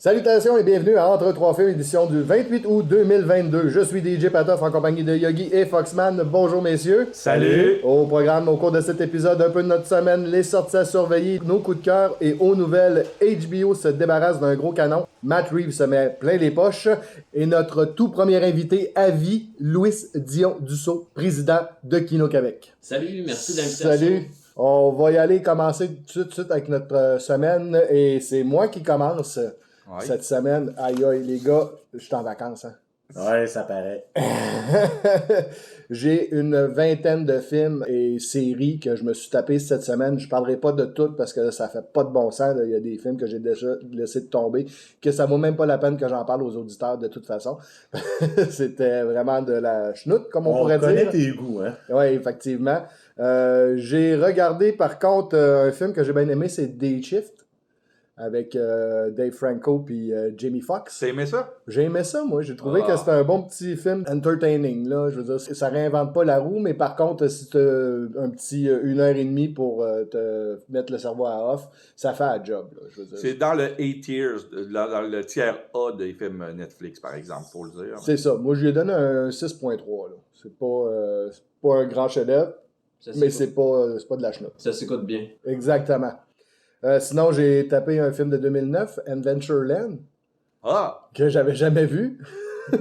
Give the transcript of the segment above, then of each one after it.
Salutations et bienvenue à Entre trois films, édition du 28 août 2022. Je suis DJ Patoff en compagnie de Yogi et Foxman. Bonjour messieurs. Salut! Au programme, au cours de cet épisode, un peu de notre semaine, les sorties à surveiller, nos coups de cœur et aux nouvelles, HBO se débarrasse d'un gros canon, Matt Reeves se met plein les poches et notre tout premier invité à vie, Louis Dion Dussault, président de Kino Québec. Salut, merci de l'invitation. Salut! On va y aller commencer tout de suite avec notre semaine et c'est moi qui commence. Ouais. Cette semaine, aïe aïe les gars, je suis en vacances. Hein? Ouais, ça paraît. J'ai une vingtaine de films et séries que je me suis tapé cette semaine. Je parlerai pas de toutes parce que là, ça fait pas de bon sens. Là. Il y a des films que j'ai déjà laissé de tomber, que ça vaut même pas la peine que j'en parle aux auditeurs de toute façon. C'était vraiment de la chenoute, comme on pourrait dire. On connaît tes goûts, hein? Oui, effectivement. J'ai regardé par contre un film que j'ai bien aimé, c'est Day Shift. Avec Dave Franco puis Jamie Foxx. T'as aimé ça? J'ai aimé ça, moi. J'ai trouvé que c'était un bon petit film entertaining, là. Je veux dire, ça réinvente pas la roue, mais par contre, si t'as un petit 1h30 pour te mettre le cerveau à off, ça fait un job, là. Je veux dire. C'est dans le A-tiers, dans le tiers A des films Netflix, par exemple, faut le dire. C'est ça. Moi, je lui ai donné un 6.3, là. C'est pas un grand chef-d'œuvre, mais c'est pas de la chenoute. Ça s'écoute bien. Exactement. Sinon, j'ai tapé un film de 2009, Adventureland, Ah! que j'avais jamais vu.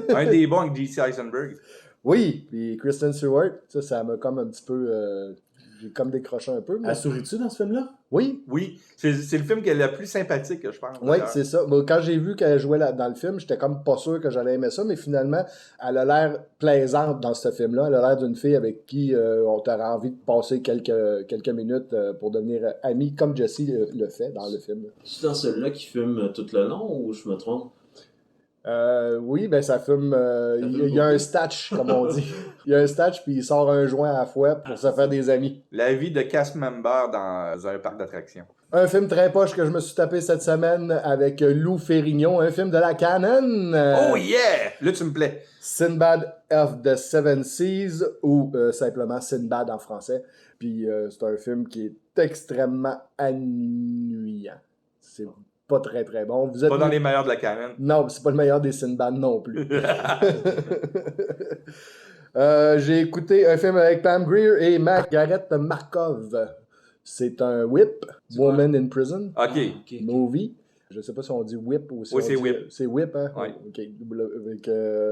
Un des bons avec J.C. Eisenberg. Oui, puis Kristen Stewart, ça m'a comme un petit peu... j'ai comme décroché un peu. Mais... Elle sourit-tu dans ce film-là? Oui. Oui, c'est le film qui est le plus sympathique, je pense. Oui, c'est ça. Bon, quand j'ai vu qu'elle jouait dans le film, j'étais comme pas sûr que j'allais aimer ça, mais finalement, elle a l'air plaisante dans ce film-là. Elle a l'air d'une fille avec qui on t'aurait envie de passer quelques minutes pour devenir amie, comme Jesse le fait dans le film. C'est dans celui-là qui fume tout le long ou je me trompe? Oui, ben ça fume. Il y a un statch, comme on dit. Il y a un statch, puis il sort un joint à la fois pour se faire des amis. La vie de cast member dans un parc d'attractions. Un film très poche que je me suis tapé cette semaine avec Lou Ferrigno, un film de la Canon. Oh yeah! Là, tu me plais. Sinbad of the Seven Seas, ou simplement Sinbad en français. Puis c'est un film qui est extrêmement ennuyant. C'est pas très très bon. Vous êtes Pas dans les meilleurs de la Canon. Non, c'est pas le meilleur des Sinbad non plus. J'ai écouté un film avec Pam Grier et Margaret Markov. C'est un Whip, Woman in Prison, OK. movie. Je sais pas si on dit Whip ou si Oui, on c'est dit... Whip. C'est Whip, hein? Oui. OK.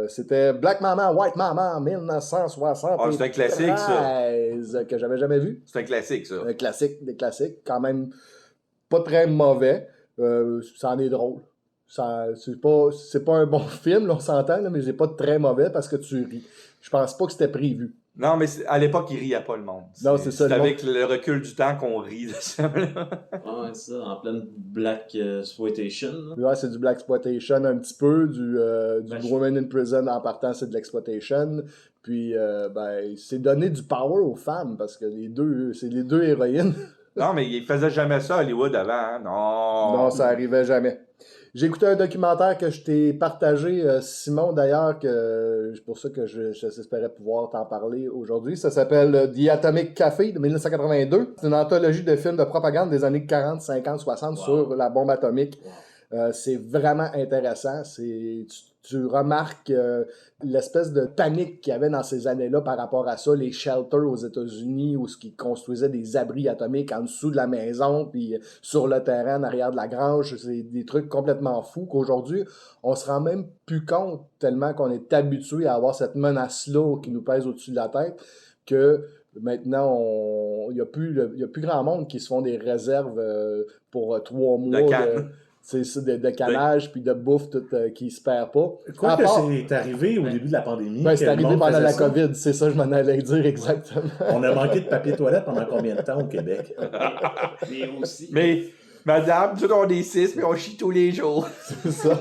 C'était Black Mama, White Mama, 1960. Ah, c'est un classique, ça. Que j'avais jamais vu. C'est un classique, ça. Un classique, des classiques. Quand même pas très mauvais. Ça en est drôle. C'est pas un bon film, là, on s'entend, là, mais c'est pas très mauvais parce que tu ris. Je pense pas que c'était prévu. Non, mais à l'époque, il riait pas le monde. Non, c'est ça, C'est le avec le recul du temps qu'on rit de ça. Ah ouais, c'est ça, en pleine Black Exploitation. Ouais, c'est du Black Exploitation un petit peu, du Women in Prison en partant, c'est de l'exploitation. Puis, c'est donner du power aux femmes parce que c'est les deux héroïnes. Non, mais il faisait jamais ça à Hollywood avant. Hein? Non. Non, ça arrivait jamais. J'ai écouté un documentaire que je t'ai partagé, Simon, d'ailleurs, que c'est pour ça que j'espérais pouvoir t'en parler aujourd'hui. Ça s'appelle The Atomic Café de 1982. C'est une anthologie de films de propagande des années 40, 50, 60 sur la bombe atomique. C'est vraiment intéressant. Tu remarques l'espèce de panique qu'il y avait dans ces années-là par rapport à ça, les shelters aux États-Unis où ils construisaient des abris atomiques en dessous de la maison, puis sur le terrain, en arrière de la grange. C'est des trucs complètement fous qu'aujourd'hui, on se rend même plus compte tellement qu'on est habitué à avoir cette menace-là qui nous pèse au-dessus de la tête que maintenant, il n'y a plus grand monde qui se font des réserves pour 3 mois de canage puis de bouffe tout, qui se perd pas. Quoi que c'est arrivé au début de la pandémie. C'est arrivé pendant la COVID, c'est ça je m'en allais dire exactement. On a manqué de papier toilette pendant combien de temps au Québec? Mais aussi... Mais, madame, tout on est 6, mais on chie tous les jours. C'est ça.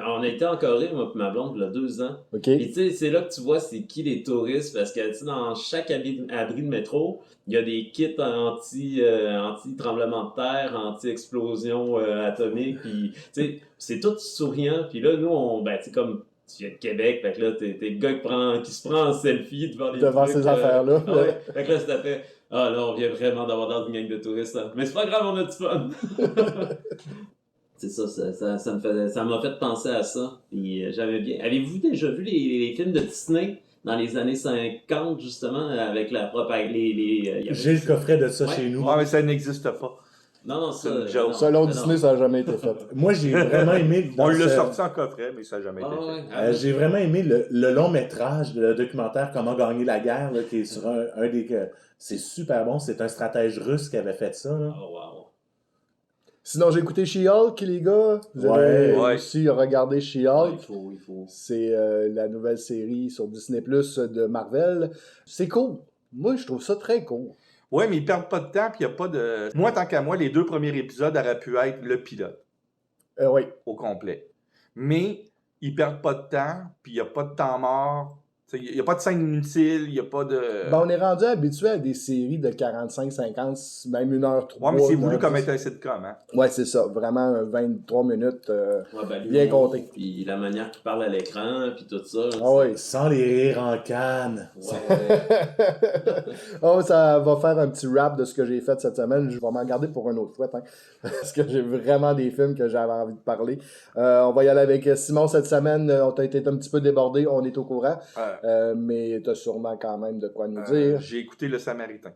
On a été en Corée, moi et ma blonde, il y a 2 ans. OK. Et tu sais, c'est là que tu vois c'est qui les touristes, parce que tu sais, dans chaque abri de métro, il y a des kits anti-tremblement de terre, anti-explosion atomique, puis tu sais, c'est tout souriant. Puis là, nous, tu sais, comme tu viens de Québec, fait que là, t'es le gars qui se prend en selfie devant ces affaires-là. Ouais. Fait que là, c'était fait. Ah là, on vient vraiment d'avoir dans une gang de touristes. Hein. Mais c'est pas grave, on a du fun. C'est ça, ça m'a fait penser à ça. Puis j'avais bien. Avez-vous déjà vu les films de Disney dans les années 50, justement, avec la propagande. J'ai le coffret de ça Ouais. chez nous. Ouais, mais ça n'existe pas. Non, C'est ça. une joke. non, Selon non, Disney, non. ça n'a jamais été fait. Moi, j'ai vraiment aimé. On dans l'a ce- sorti en coffret, mais ça n'a jamais été Ah, fait. ouais. Ah, J'ai vraiment aimé le long métrage, le documentaire Comment gagner la guerre, là, qui est sur un des. C'est super bon. C'est un stratège russe qui avait fait ça. Là. Oh, wow. Sinon, j'ai écouté She-Hulk, les gars. Vous Ouais. avez Ouais. aussi regardé Ouais, She-Hulk. il faut. C'est la nouvelle série sur Disney Plus de Marvel. C'est cool. Moi, je trouve ça très cool. Ouais, mais ils perdent pas de temps, puis il n'y a pas de. Moi, tant qu'à moi, les 2 premiers épisodes auraient pu être le pilote Oui. au complet. Mais ils perdent pas de temps, puis il n'y a pas de temps mort. Il n'y a pas de scène inutile, il n'y a pas de. Ben, on est rendu habitué à des séries de 45, 50, même 1h03. Ouais, mais c'est voulu 1h10. comme être un sitcom, hein. Ouais, c'est ça. Vraiment 23 minutes. Ouais, ben, Bien l'humour, compté. Puis la manière qu'il parle à l'écran, puis tout ça. Ah oui. Sans les rires en canne. Ouais. Oh, ça va faire un petit rap de ce que j'ai fait cette semaine. Je vais m'en garder pour une autre fois, hein, parce que j'ai vraiment des films que j'avais envie de parler. On va y aller avec Simon cette semaine. On t'a été un petit peu débordé, on est au courant. Mais t'as sûrement quand même de quoi nous dire. J'ai écouté Le Samaritain.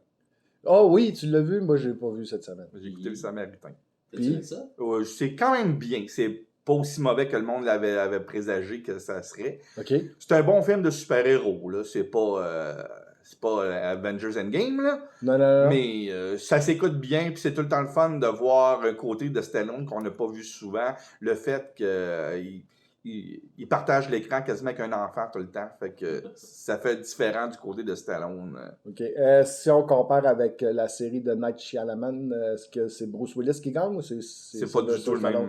Oh oui, tu l'as vu? Moi, je l'ai pas vu cette semaine. J'ai écouté Le Samaritain. T'as-tu aimé ça? C'est quand même bien. C'est pas aussi mauvais que le monde avait présagé que ça serait. OK? C'est un bon film de super-héros, là. C'est pas Avengers Endgame, là. Non. Mais ça s'écoute bien, puis c'est tout le temps le fun de voir un côté de Stallone qu'on n'a pas vu souvent. Le fait qu'il partage l'écran quasiment avec un enfant tout le temps. Fait que ça fait différent du côté de Stallone. OK. Si on compare avec la série de Night Shyamalan, est-ce que c'est Bruce Willis qui gagne ou c'est C'est pas du tout le même.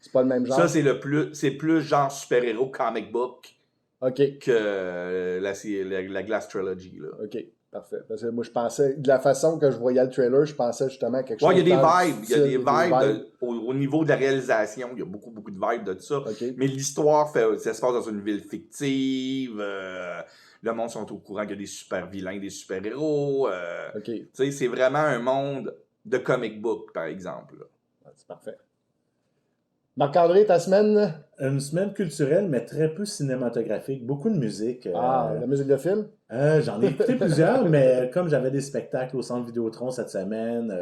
C'est pas le même genre? Ça, c'est plus genre super-héros comic book OK. que la Glass Trilogy, là. OK. Parfait. Parce que moi, je pensais, de la façon que je voyais le trailer, je pensais justement à quelque chose. Ouais, il y a des dans le vibes. Il y a style, des vibes au niveau de la réalisation. Il y a beaucoup, beaucoup de vibes de ça. OK. Mais l'histoire, ça se passe dans une ville fictive. Le monde sont au courant qu'il y a des super vilains, des super héros. OK. Tu sais, c'est vraiment un monde de comic book, par exemple. Ah, c'est parfait. Marc-André, ta semaine? Une semaine culturelle, mais très peu cinématographique. Beaucoup de musique. La musique de film? J'en ai écouté plusieurs, mais comme j'avais des spectacles au Centre Vidéotron cette semaine,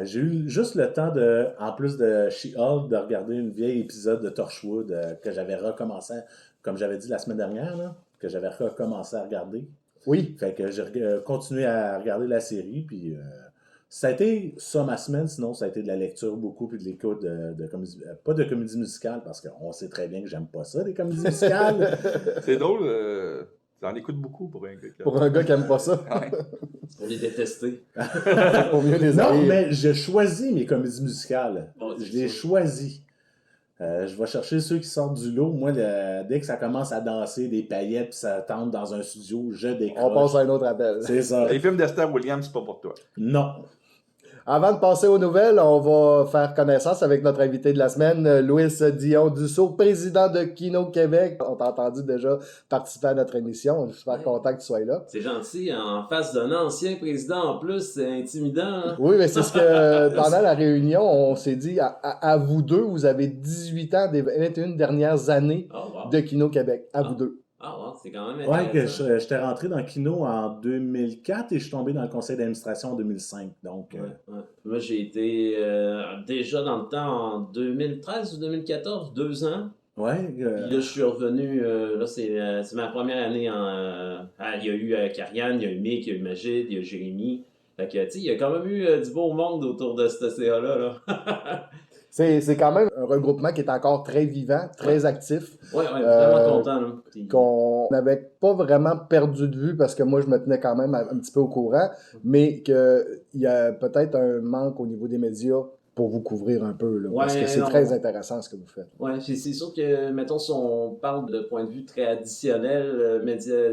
j'ai eu juste le temps en plus de She-Hulk, de regarder une vieille épisode de Torchwood que j'avais recommencé, comme j'avais dit la semaine dernière, là, que j'avais recommencé à regarder. Oui. Fait que j'ai continué à regarder la série, puis ça a été ça ma semaine, sinon ça a été de la lecture beaucoup, puis de l'écoute de comédie, pas de comédie musicale, parce qu'on sait très bien que j'aime pas ça, des comédies musicales. C'est drôle. J'en écoute beaucoup pour un gars. Pour un gars qui aime pas ça. Ouais. Pour les détester. Au mieux des Non, amis. mais je choisis mes comédies musicales. Bon, c'est Je les sûr. choisis. Je vais chercher ceux qui sortent du lot. Moi, dès que ça commence à danser des paillettes puis ça tente dans un studio, je décroche. On passe à un autre appel. C'est ça. Les films d'Esther Williams, c'est pas pour toi. Non. Avant de passer aux nouvelles, on va faire connaissance avec notre invité de la semaine, Louis Dion Dussault, président de Kino Québec. On t'a entendu déjà participer à notre émission. On est super content que tu sois là. C'est gentil, en face d'un ancien président en plus, c'est intimidant. Hein? Oui, mais c'est ce que pendant la réunion, on s'est dit, à vous deux, vous avez 18 ans des 21 dernières années Oh, wow. de Kino Québec. À vous deux. Ah, wow, c'est quand même Ouais, que intéressant. j'étais rentré dans Kino en 2004 et je suis tombé dans le conseil d'administration en 2005. Donc, Ouais. Moi, j'ai été déjà dans le temps en 2013 ou 2014, 2 ans. ouais. Puis là, je suis revenu, là, c'est ma première année il y a eu Karianne, il y a eu Mick, il y a eu Magid, il y a Jérémy. Fait que, tu sais, il y a quand même eu du beau monde autour de ce CA-là. Là. C'est quand même un regroupement qui est encore très vivant, très actif. Ouais, vraiment content. Là. Puis- Qu'on n'avait pas vraiment perdu de vue parce que moi je me tenais quand même un petit peu au courant, mais qu'il y a peut-être un manque au niveau des médias pour vous couvrir un peu, là, parce Ouais, que c'est non. très intéressant ce que vous faites. Ouais, c'est sûr que, mettons, si on parle de point de vue traditionnel,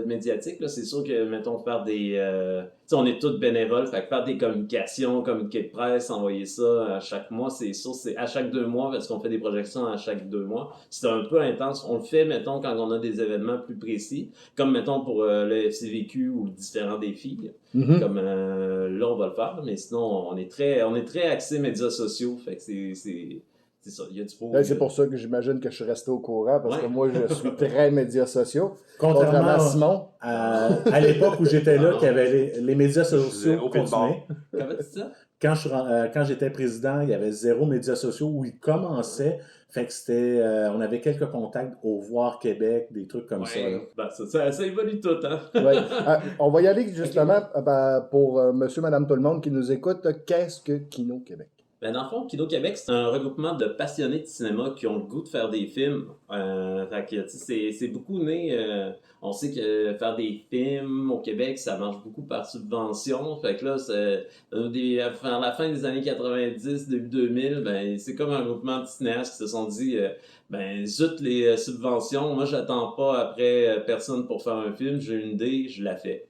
médiatique, là, c'est sûr que, mettons, faire des... tu sais, on est tous bénévoles, fait que faire des communications, communiqués de presse, envoyer ça à chaque mois, c'est sûr, c'est à chaque 2 mois, parce qu'on fait des projections à chaque 2 mois. C'est un peu intense. On le fait, mettons, quand on a des événements plus précis, comme, mettons, pour le FCVQ ou différents défis. Mhm. Comme là, on va le faire, mais sinon, on est très axé médias sociaux. Fait que c'est ça, il y a du pour. Ben, c'est pour ça que j'imagine que je suis resté au courant, parce que Ouais. moi, je suis très médias sociaux. Contrairement Contrairement à Simon. à l'époque où j'étais là, qu'il y avait les médias sociaux Zéro pied de continuaient. Comment tu dis ça? Quand j'étais président, il y avait 0 médias sociaux où ils commençaient. Fait que c'était, on avait quelques contacts au Voir Québec, des trucs comme ça. Là. Ben, ça évolue tout, hein? Ouais. On va y aller justement pour monsieur, madame, tout le monde qui nous écoute. Qu'est-ce que Kino Québec? Ben, dans le fond, Kino Québec, c'est un regroupement de passionnés de cinéma qui ont le goût de faire des films. Fait que, tu sais, c'est beaucoup né. On sait que faire des films au Québec, ça marche beaucoup par subvention. Fait que là, vers la fin des années 90, début 2000, ben, c'est comme un groupement de cinéastes qui se sont dit, ben, zut les subventions, moi, j'attends pas après personne pour faire un film, j'ai une idée, je la fais.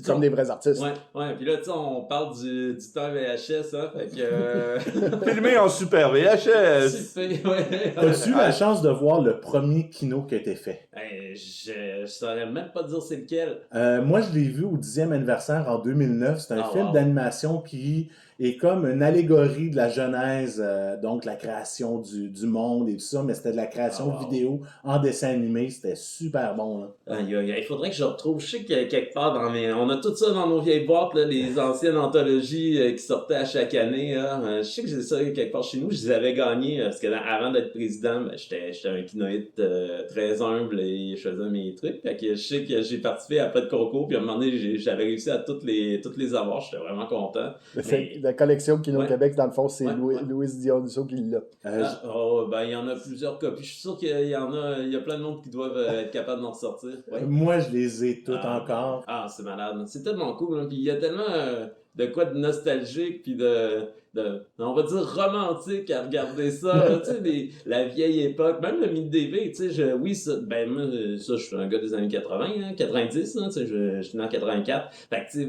Comme des vrais artistes. Ouais, puis là, tu sais, on parle du temps VHS, hein, fait que... Filmé en super VHS. Super, ouais. As-tu eu la chance de voir le premier Kino qui a été fait? Je saurais même pas dire c'est lequel. Moi, je l'ai vu au 10e anniversaire en 2009. C'est un film wow. d'animation qui est comme une allégorie de la genèse, donc la création du monde et tout ça, mais c'était de la création vidéo en dessin animé. C'était super bon. Là. Il faudrait que je retrouve. Je sais qu'il y a quelque part on a tout ça dans nos vieilles boîtes, là, les anciennes anthologies qui sortaient à chaque année. Là. Je sais que j'ai ça quelque part chez nous. Je les avais gagnées parce que avant d'être président, ben, j'étais un kinoïde très humble et je faisais mes trucs. Fait que je sais que j'ai participé à plein de concours, puis à un moment donné, j'avais réussi à toutes les avoir. J'étais vraiment content. La collection Kino Québec, dans le fond, c'est Ouais. Louis Dionyso qui l'a. Ben, il y en a plusieurs copies. Je suis sûr qu'il y en a, il y a plein de monde qui doivent être capables d'en ressortir. Ouais. Moi, je les ai toutes encore. Ah, c'est malade. C'est tellement cool. Hein. Puis il y a tellement de quoi de nostalgique, puis on va dire romantique à regarder ça. Là, tu sais, la vieille époque, même le mid-DV, tu sais, oui, moi, je suis un gars des années 80, hein, 90, hein, tu sais, je suis né en 84. Fait que, tu sais,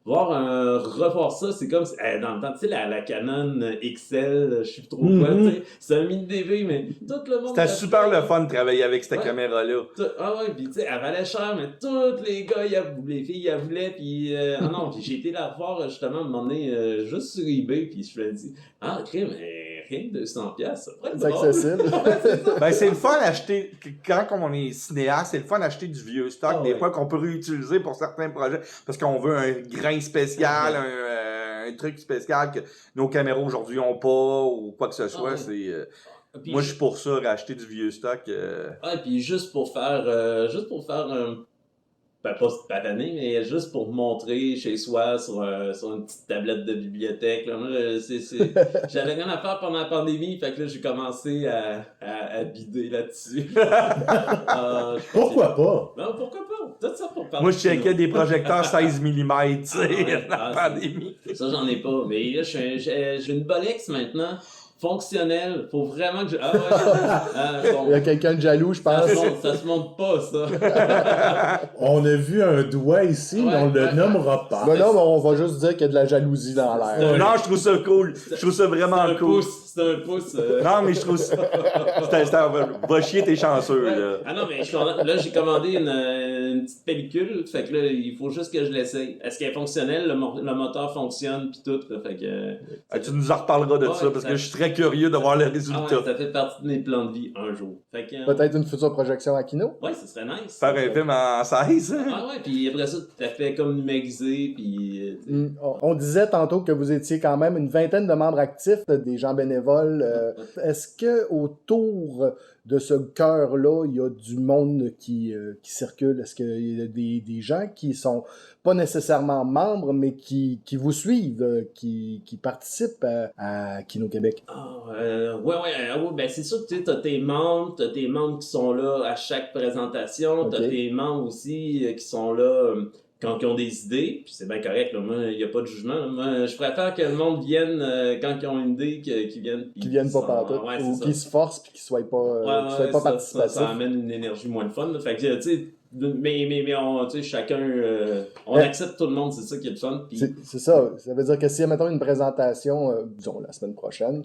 revoir ça, c'est comme dans le temps, tu sais, la Canon XL, je sais plus trop quoi, tu sais, c'est un mid-DV, mais tout le monde... C'était super le fun de travailler avec cette caméra-là. Ouais, pis tu sais, elle valait cher, mais tous les gars, les filles, elles voulaient, pis non, pis j'ai été la revoir, justement, à un moment donné, juste sur eBay, pis je me suis dit, crime, rien que 200$, ça pourrait être C'est accessible. Ben, c'est le fun d'acheter, quand on est cinéaste, c'est le fun d'acheter du vieux stock, des fois qu'on peut réutiliser pour certains projets, parce qu'on veut un grain spécial, un truc spécial que nos caméras aujourd'hui n'ont pas, ou quoi que ce soit. Moi, je suis pour ça, racheter du vieux stock. Puis juste pour faire ben, pas se pavaner, mais juste pour montrer chez soi sur une petite tablette de bibliothèque. Là. Moi, j'avais rien à faire pendant la pandémie, fait que là, j'ai commencé à bider là-dessus. Pourquoi pas? Non, pourquoi pas? Tout ça pour parler. Moi, je checkais des projecteurs 16 mm, tu sais, dans la Ah, pandémie. Ça, j'en ai pas. Mais là, j'ai une Bolex maintenant. Fonctionnel, faut vraiment que je... Il y a quelqu'un de jaloux, je pense. Ça se monte pas, ça. On a vu un doigt ici, mais on le nommera pas. Ben non, mais on va juste dire qu'il y a de la jalousie dans l'air. Non, je trouve ça cool. Je trouve ça vraiment cool. C'est un pouce. Non, mais je trouve ça... Va chier, t'es chanceux, là. Ah non, mais là, j'ai commandé une petite pellicule, fait que là, il faut juste que je l'essaye. Est-ce qu'elle est fonctionnelle? Le moteur fonctionne, pis tout, là, fait que... Tu nous en reparleras de ça, parce que je suis très curieux de voir le résultat. Ça fait partie de mes plans de vie un jour. Fait que, Peut-être une future projection à Kino? Ouais, ce serait nice. Faire un film en 16. Puis après ça, tout à fait comme numérisé, puis... On disait tantôt que vous étiez quand même une vingtaine de membres actifs, des gens bénévoles. Est-ce que autour de ce cœur-là, il y a du monde qui circule? Est-ce qu'il y a des gens qui sont pas nécessairement membres, mais qui vous suivent, qui participent à Kino Québec? Ben c'est sûr que tu as tes membres qui sont là à chaque présentation, t'as tes membres aussi qui sont là quand ils ont des idées, puis c'est bien correct, là, moi, il n'y a pas de jugement. Là. Moi, je préfère que le monde vienne quand ils ont une idée, qu'ils viennent... Qu'ils viennent pas pantoute, ou qu'ils se forcent, puis qu'ils soient pas participatifs. Ça amène une énergie moins de fun. Là. Fait que, tu sais, mais on, chacun, on accepte tout le monde, c'est ça qui est le fun. Pis... C'est ça. Ça veut dire que si, mettons, une présentation, disons la semaine prochaine,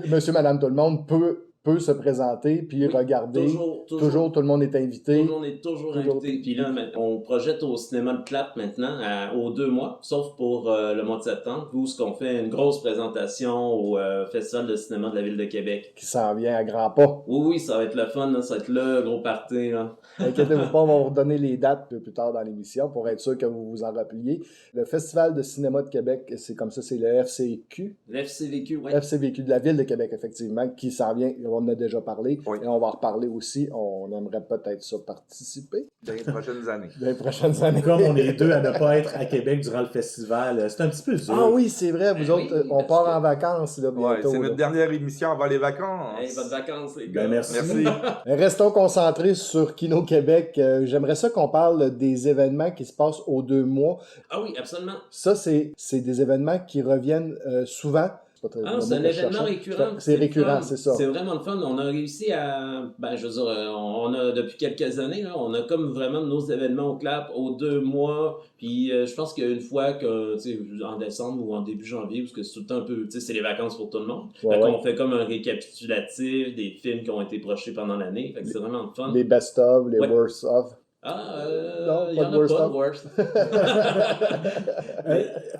monsieur, madame, tout le monde peut peut se présenter puis Oui, regarder. toujours. Toujours, tout le monde est invité. Tout le monde est toujours invité. Puis là, on projette au cinéma de Clap maintenant aux 2 mois, sauf pour le mois de septembre, où ce qu'on fait une grosse présentation au Festival de cinéma de la Ville de Québec. Qui s'en vient à grands pas. Oui, ça va être le fun, là, ça va être le gros party. Là. Inquiétez-vous pas, on va vous donner les dates plus tard dans l'émission pour être sûr que vous vous en rappeliez. Le Festival de cinéma de Québec, c'est comme ça, c'est le FCQ. L'FCVQ, oui. FCVQ de la Ville de Québec, effectivement, qui s'en vient. On en a déjà parlé. Oui. Et on va en reparler aussi. On aimerait peut-être ça participer Dans les prochaines années. dans les prochaines années. Comme on est deux à ne pas être à Québec durant le festival, c'est un petit peu dur. Ah oui, c'est vrai, vous Ben autres, oui, on parce part que- en vacances là, Ouais, bientôt. c'est là. notre dernière émission avant les vacances. Hey, bonnes vacances, les gars. Ben, merci. Merci. Restons concentrés sur Kino Québec. J'aimerais ça qu'on parle des événements qui se passent aux 2 mois. Ah oui, absolument. Ça, c'est des événements qui reviennent souvent. C'est pas très- Ah, le c'est mot un que je événement cherchais. récurrent. C'est le récurrent, fun. c'est ça. C'est vraiment le fun. On a réussi à. Ben, je veux dire, on a depuis quelques années, là, on a comme vraiment nos événements au Clap aux 2 mois. Puis je pense qu'une fois que, tu sais, en décembre ou en début janvier, parce que c'est tout le temps un peu. Tu sais, c'est les vacances pour tout le monde. Ouais, Fait ouais. qu'on fait comme un récapitulatif des films qui ont été projetés pendant l'année. Fait que c'est vraiment le fun. Les best-of, les Ouais. worst-of. Ah, Non, il y pas en de a worst pas of. de worst.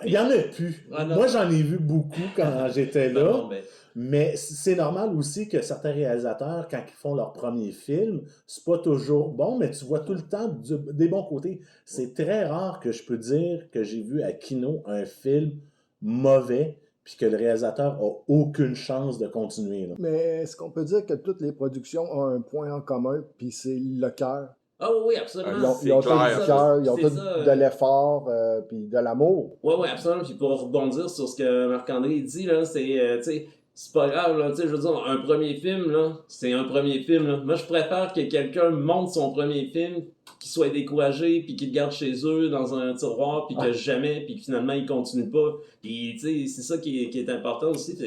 Il y en a plus. Ah, non. Moi, j'en ai vu beaucoup quand j'étais là. Bon, ben, Mais c'est normal aussi que certains réalisateurs, quand ils font leur premier film, c'est pas toujours bon, mais tu vois tout le temps des bons côtés. C'est très rare que je peux dire que j'ai vu à Kino un film mauvais, puis que le réalisateur a aucune chance de continuer. Là. Mais est-ce qu'on peut dire que toutes les productions ont un point en commun, puis c'est le cœur? ah oui, absolument. Ils ont, c'est ils ont tout clair. du cœur, ils ont C'est tout ça, de l'effort, puis de l'amour. Oui, oui, absolument. Puis pour rebondir sur ce que Marc-André dit, là, c'est, tu sais, c'est pas grave, là, tu sais, je veux dire, un premier film, là, c'est un premier film, là. Moi, je préfère que quelqu'un monte son premier film, qu'il soit découragé, puis qu'il le garde chez eux dans un tiroir, puis que jamais, puis que finalement, il continue pas. Puis, tu sais, c'est ça qui est important aussi,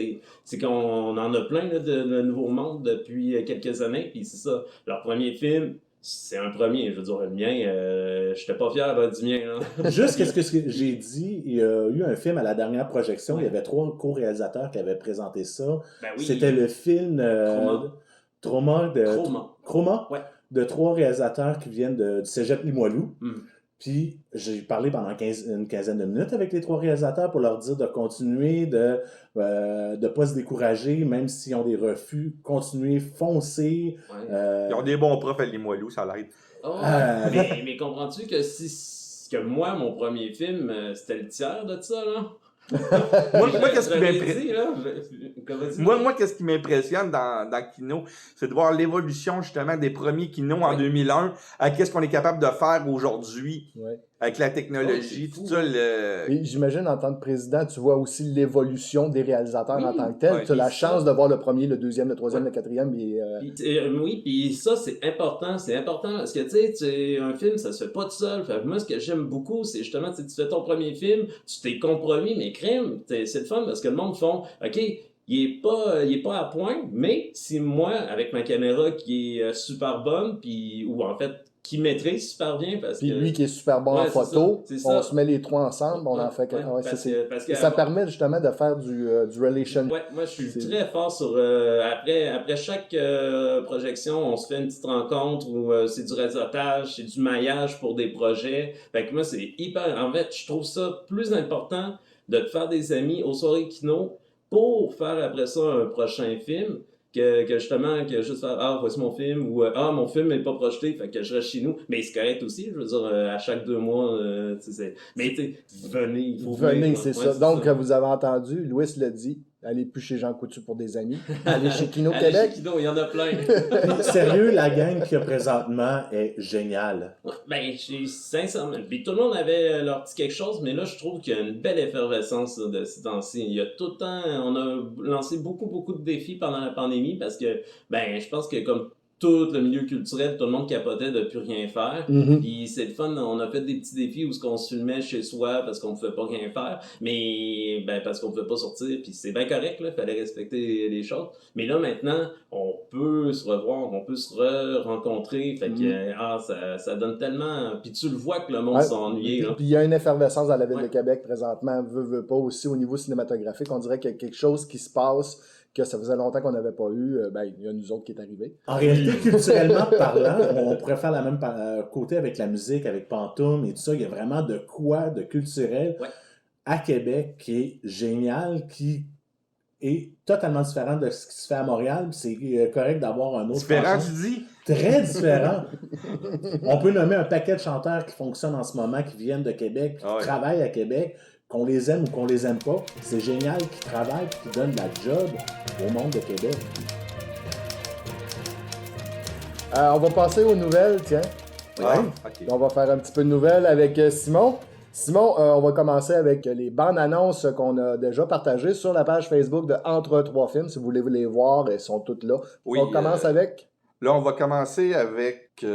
c'est qu'on en a plein, là, de nouveaux mondes depuis quelques années, puis c'est ça. Leur premier film, c'est un premier, je veux dire, le mien, j'étais pas fier là, du mien. Là. Juste qu'est-ce que j'ai dit, il y a eu un film à la dernière projection, il y avait 3 co-réalisateurs qui avaient présenté ça. Ben oui. C'était le film Trauma Chroma. Ouais. de 3 réalisateurs qui viennent du Cégep Limoilou. Mm. Puis j'ai parlé pendant une quinzaine de minutes avec les 3 réalisateurs pour leur dire de continuer, de pas se décourager, même s'ils ont des refus, continuer, foncer. Ouais. Ils ont des bons profs à Limoilou, ça l'aide. Oh, mais comprends-tu que que moi, mon premier film, c'était le tiers de ça, là? Moi, qu'est-ce qui J'avais m'impressionne? dit, là, Moi, qu'est-ce qui m'impressionne dans Kino, c'est de voir l'évolution justement des premiers Kino en Oui. 2001 à qu'est-ce qu'on est capable de faire aujourd'hui Ouais. avec la technologie, Oh, c'est tout fou. ça. Et j'imagine, en tant que président, tu vois aussi l'évolution des réalisateurs Oui. en tant que tel. Ouais. Tu as la Et ça- chance de voir le premier, le deuxième, le troisième, Ouais. le quatrième. Et, Puis, oui, puis ça, c'est important parce que, tu sais, un film, ça se fait pas tout seul. Fait que moi, ce que j'aime beaucoup, c'est justement, tu fais ton premier film, tu t'es compromis, mais crime, c'est le fun parce que le monde font, OK, il est pas à point, mais si moi, avec ma caméra qui est super bonne, puis, ou en fait, qui maîtrise super bien, parce puis que... lui qui est super bon en Ouais, c'est photo, ça, c'est on ça. se met les 3 ensemble, on Ouais, en fait... ouais, ouais, parce c'est- que- parce que ça avant- permet justement de faire du relation. Ouais, moi je suis C'est- très fort sur après chaque projection, on se fait une petite rencontre où c'est du réseautage, c'est du maillage pour des projets. Fait que moi c'est hyper en fait, je trouve ça plus important de te faire des amis aux soirées Kino pour faire après ça un prochain film que justement que juste faire ah voici mon film ou ah mon film n'est pas projeté fait que je reste chez nous mais c'est correct aussi je veux dire à chaque 2 mois tu sais mais tu sais venez il faut Venez, venir, c'est ouais, ça. Donc, vous avez entendu, Louis l'a dit, allez plus chez Jean Coutu pour des amis, allez chez Kino Allez Québec. chez Kino, il y en a plein. Puis, sérieux, la gang qu'il y a présentement est géniale. Ouais, ben, sincèrement, puis tout le monde avait leur petit quelque chose, mais là, je trouve qu'il y a une belle effervescence là, de ces temps-ci. Il y a tout le temps, on a lancé beaucoup de défis pendant la pandémie parce que, ben, je pense que comme tout le milieu culturel, tout le monde capotait de plus rien faire. Mhm. Puis c'est le fun, on a fait des petits défis où on se filmait chez soi parce qu'on pouvait pas rien faire, mais ben parce qu'on pouvait pas sortir, puis c'est bien correct, là, fallait respecter les choses. Mais là maintenant, on peut se revoir, on peut se rencontrer. Fait que ça donne tellement. Puis tu le vois que le monde s'ennuie. Puis il y a une effervescence dans la ville Ouais. de Québec présentement, veut pas aussi au niveau cinématographique. On dirait qu'il y a quelque chose qui se passe que ça faisait longtemps qu'on n'avait pas eu. Il y a nous autres qui est arrivé. En réalité, culturellement parlant, on pourrait faire la même côté avec la musique, avec Pantoum et tout ça. Il y a vraiment de quoi de culturel à Québec qui est génial, qui est totalement différent de ce qui se fait à Montréal. C'est correct d'avoir un autre Différent, franchise. tu dis? Très différent. On peut nommer un paquet de chanteurs qui fonctionnent en ce moment, qui viennent de Québec, qui travaillent à Québec, qu'on les aime ou qu'on les aime pas. C'est génial qu'ils travaillent et qu'ils donnent de la job au monde de Québec. On va passer aux nouvelles, tiens. OK. On va faire un petit peu de nouvelles avec Simon. Simon, on va commencer avec les bandes annonces qu'on a déjà partagées sur la page Facebook de Entre Trois Films. Si vous voulez les voir, elles sont toutes là. Oui, on commence avec... Là, on va commencer avec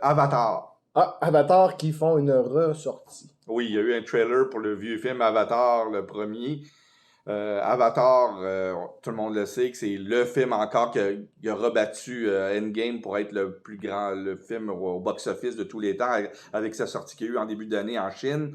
Avatar. Avatar qui font une ressortie. Oui, il y a eu un trailer pour le vieux film Avatar, le premier. Avatar, tout le monde le sait, que c'est le film encore qui a rebattu Endgame pour être le plus grand le film au box-office de tous les temps, avec sa sortie qu'il y a eu en début d'année en Chine.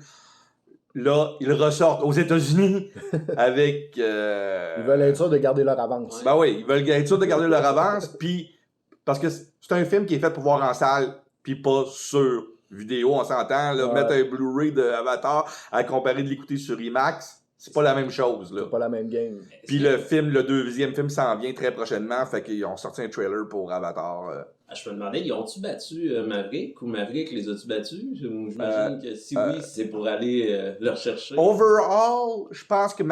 Là, ils ressortent aux États-Unis avec... Ils veulent être sûrs de garder leur avance. Ben oui, ils veulent être sûrs de garder leur avance, puis parce que c'est un film qui est fait pour voir en salle, puis pas sur vidéo, on s'entend, là, mettre un Blu-ray de Avatar à comparer de l'écouter sur IMAX, c'est pas la même chose, là. C'est pas la même game. Puis le deuxième film s'en vient très prochainement, fait qu'ils ont sorti un trailer pour Avatar. Je me demandais, ils ont-tu battu Maverick ou Maverick les a-tu battus? J'imagine que si oui, c'est pour aller le rechercher. Overall, je pense que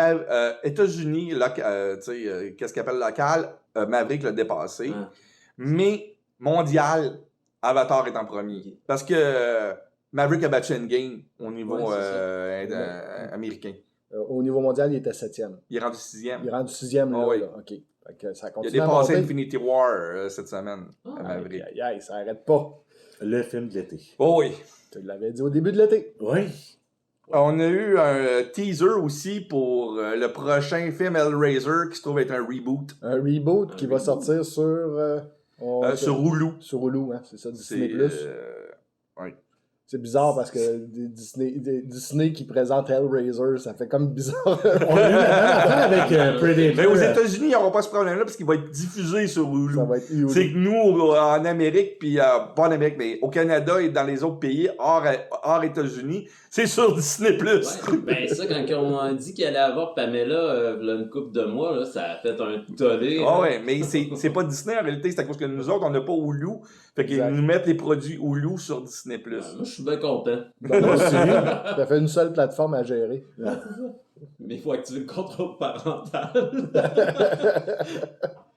États-Unis, qu'est-ce qu'ils appellent local, Maverick l'a dépassé. Mais mondial, Avatar est en premier. Okay. Parce que Maverick a battu Endgame au niveau américain. Au niveau mondial, il était 7e. Il est rendu 6e. Il est rendu 6e, là. Oui. Là. OK. Fait que ça Il a continue à dépassé monter. Infinity War cette semaine, Maverick. Aïe, ça arrête pas. Le film de l'été. Oh oui. Tu l'avais dit au début de l'été. Oui. On a eu un teaser aussi pour le prochain film Hellraiser qui se trouve être un reboot. Un reboot qui va sortir sur... Sur Hulu. Sur Hulu, hein, c'est ça, Disney+. Ouais. C'est bizarre parce que Disney qui présente Hellraiser, ça fait comme bizarre. On a eu la même affaire avec Predator. Mais aux États-Unis, ils n'auront pas ce problème-là parce qu'il va être diffusé sur Hulu. Ça va être Hulu. C'est que nous, en Amérique, puis pas en Amérique, mais au Canada et dans les autres pays, hors États-Unis, c'est sur Disney+. Ouais, ben ça, quand on a dit qu'il allait avoir Pamela là, une couple de mois, là, ça a fait un tollé. Ah ouais, mais c'est pas Disney en réalité, c'est à cause que nous autres, on n'a pas Hulu. Fait qu'ils nous mettent les produits Hulu sur Disney+. Moi, je suis bien content. Moi aussi. Ça fait une seule plateforme à gérer. Mais il faut activer le contrôle parental.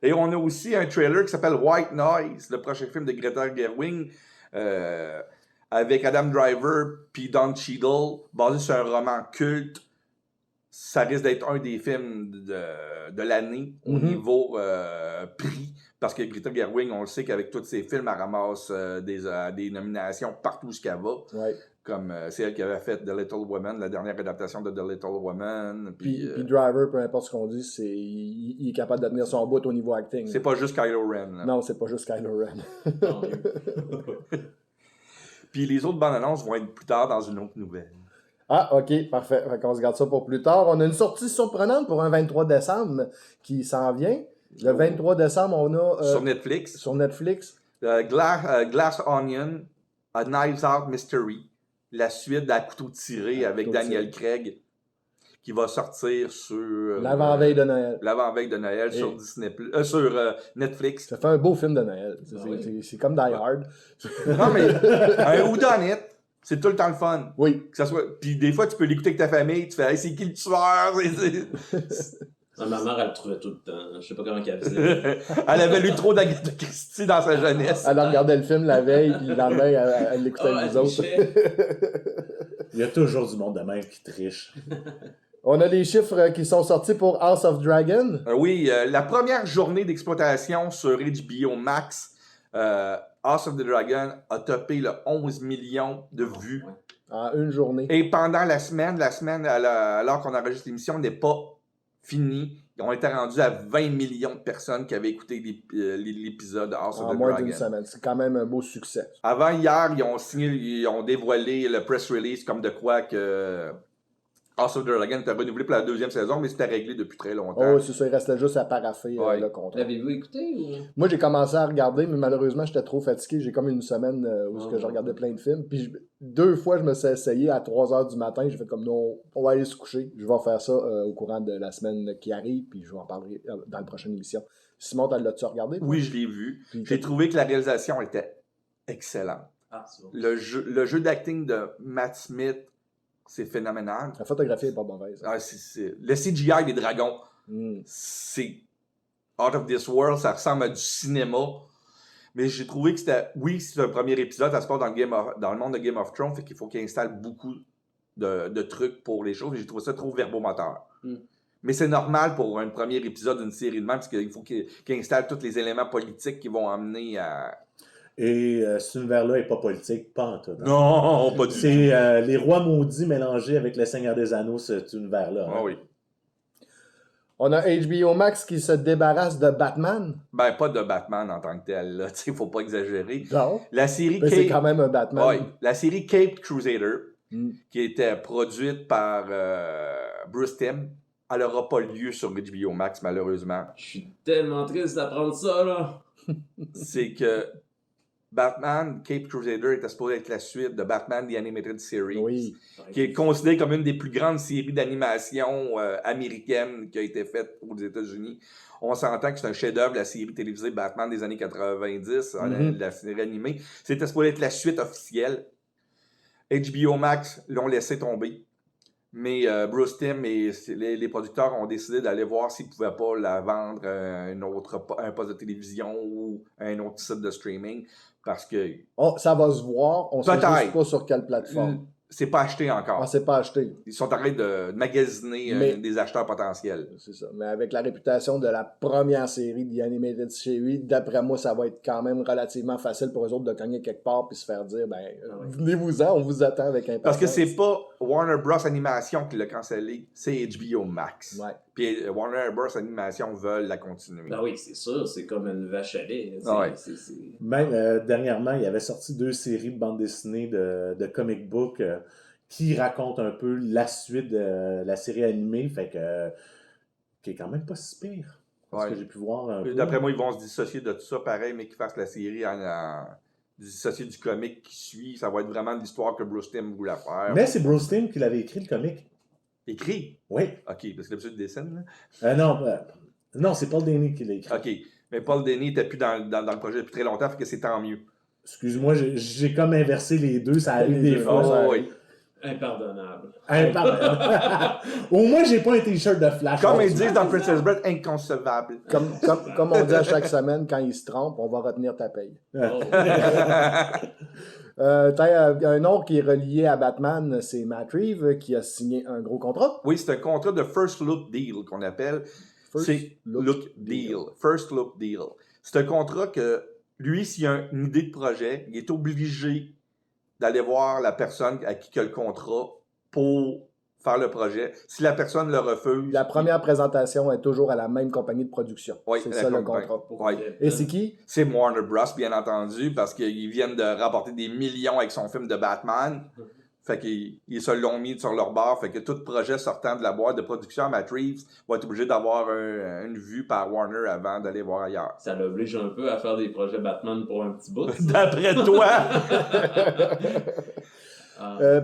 Et on a aussi un trailer qui s'appelle White Noise, le prochain film de Greta Gerwig, avec Adam Driver puis Don Cheadle, basé sur un roman culte. Ça risque d'être un des films de l'année au niveau prix, parce que Greta Gerwig, on le sait qu'avec tous ses films, elle ramasse des nominations partout où qu'elle va. Ouais. Comme c'est elle qui avait fait The Little Woman, la dernière adaptation de The Little Woman. Puis Driver, peu importe ce qu'on dit, il est capable de tenir son bout au niveau acting. C'est pas juste Kylo Ren. Là. Non, c'est pas juste Kylo Ren. Tant mieux. Puis les autres bandes annonces vont être plus tard dans une autre nouvelle. Ah, ok, parfait. Fait qu'on se garde ça pour plus tard. On a une sortie surprenante pour un 23 décembre qui s'en vient. Le 23 décembre, on a... Sur Netflix. Sur Netflix. Glass Onion, A Knives Out Mystery. La suite de la couteau tiré avec Daniel Craig qui va sortir sur... L'avant-veille de Noël. L'avant-veille de Noël sur sur Netflix. Ça fait un beau film de Noël. C'est comme Die Hard. Non, mais un whodunit, c'est tout le temps le fun. Oui. Que ça soit... Puis des fois, tu peux l'écouter avec ta famille, tu fais hey, c'est qui le tueur? Ma mère, elle le trouvait tout le temps. Je sais pas comment qu'elle faisait. Elle avait lu trop d'Agatha Christie dans sa jeunesse. Elle regardait le film la veille, puis le lendemain, elle l'écoutait avec nous autres. Il y a toujours du monde de même qui triche. On a des chiffres qui sont sortis pour House of Dragon. Oui, la première journée d'exploitation sur HBO Max, House of the Dragon a topé le 11 millions de vues. En une journée. Et pendant la semaine, alors qu'on enregistre l'émission, n'est pas fini. On était rendu à 20 millions de personnes qui avaient écouté l'épisode House of En the moins Dragon. d'une semaine. C'est quand même un beau succès. Avant hier, ils ont dévoilé le press release comme de quoi que House of the Dragon était renouvelé pour la 2e saison, mais c'était réglé depuis très longtemps. Oh, c'est ça, il restait juste à paraffer Ouais. le contrat. L'avez-vous écouté ou? Moi, j'ai commencé à regarder, mais malheureusement, j'étais trop fatigué. J'ai comme une semaine où Oh. je regardais plein de films. Puis 2 fois, je me suis essayé à 3 h du matin. J'ai fait comme non, on va aller se coucher. Je vais faire ça au courant de la semaine qui arrive, puis je vais en parler dans la prochaine émission. Simon, l'as-tu regardé? toi? Oui, je l'ai vu. Puis J'ai trouvé que la réalisation était excellente. Ah, c'est bon. Le jeu d'acting de Matt Smith, c'est phénoménal. La photographie n'est pas mauvaise. Ah, le CGI des dragons, c'est out of this world, ça ressemble à du cinéma. Mais j'ai trouvé que c'était... Oui, c'est un premier épisode, ça se passe dans le monde de Game of Thrones, fait qu'il faut qu'il installe beaucoup de trucs pour les choses. J'ai trouvé ça trop verbomoteur. Mais c'est normal pour un premier épisode d'une série de même, parce qu'il faut qu'il installe tous les éléments politiques qui vont amener à... Et cet univers-là n'est pas politique, pas en tout. Hein. Non, pas du tout. C'est les rois maudits mélangés avec le Seigneur des Anneaux, cet univers-là. Hein. Ah oui. On a HBO Max qui se débarrasse de Batman. Ben, pas de Batman en tant que tel, là. Tu sais, faut pas exagérer. Non. La série Mais c'est quand même un Batman. Ouais, la série Caped Crusader, Mm. qui était produite par Bruce Timm, elle n'aura pas lieu sur HBO Max, malheureusement. Je suis tellement triste d'apprendre ça, là. C'est que Batman Caped Crusader était supposé être la suite de Batman The Animated Series, Oui. qui est considérée comme une des plus grandes séries d'animation américaines qui a été faite aux États-Unis. On s'entend que c'est un chef-d'œuvre, la série télévisée Batman des années 90, la série animée. C'était supposé être la suite officielle. HBO Max l'ont laissé tomber. Mais Bruce Timm et les producteurs ont décidé d'aller voir s'ils ne pouvaient pas la vendre à un poste de télévision ou à un autre site de streaming. Parce que Ça va se voir. On ne sait Peut-être. juste pas sur quelle plateforme. c'est pas acheté On encore. ne s'est pas acheté. Ils sont en train de magasiner Mais- des acheteurs potentiels. C'est ça. Mais avec la réputation de la première série The Animated Series, d'après moi, ça va être quand même relativement facile pour eux autres de cogner quelque part puis se faire dire, venez-vous-en, on vous attend avec impatience. Parce que c'est pas Warner Bros. Animation qui l'a cancellé, c'est HBO Max. Ouais. Puis Warner Bros. Animation veulent la continuer. Ben oui, c'est sûr, c'est comme une vache à lait. Ouais. Même dernièrement, il avait sorti 2 séries de bandes dessinées de comic book qui racontent un peu la suite de la série animée, fait que qui est quand même pas si pire. Parce Ouais. que j'ai pu voir un peu. D'après moi, ils vont se dissocier de tout ça, pareil, mais qu'ils fassent la série dissocier du comic qui suit. Ça va être vraiment l'histoire que Bruce Timm voulait faire. Mais c'est Bruce Timm qui l'avait écrit, le comic. Écrit? Oui. OK, parce que d'habitude, il dessine, là. Non, c'est Paul Dini qui l'a écrit. OK. Mais Paul Dini n'était plus dans le projet depuis très longtemps, fait que c'est tant mieux. Excuse-moi, j'ai comme inversé les deux, ça arrive Les des deux, fois. ça oui. Impardonnable. Au moins, j'ai pas un t-shirt de Flash. Comme ils disent dans Princess Bride, inconcevable. Comme on dit à chaque semaine, quand ils se trompent, on va retenir ta paye. Oh. Un autre qui est relié à Batman, c'est Matt Reeves qui a signé un gros contrat. Oui, c'est un contrat de First Look Deal qu'on appelle. C'est Look Deal. First Look Deal. C'est un contrat que lui, s'il a une idée de projet, il est obligé d'aller voir la personne à qui il a le contrat pour faire le projet. Si la personne le refuse... La première présentation est toujours à la même compagnie de production. Oui, c'est la ça le compagnie. contrat. Oui. Et c'est qui? C'est Warner Bros, bien entendu, parce qu'ils viennent de rapporter des millions avec son film de Batman. Fait qu'ils se l'ont mis sur leur bord. Fait que tout projet sortant de la boîte de production, Matt Reeves va être obligé d'avoir une vue par Warner avant d'aller voir ailleurs. Ça l'oblige un peu à faire des projets Batman pour un petit bout. ça. D'après toi!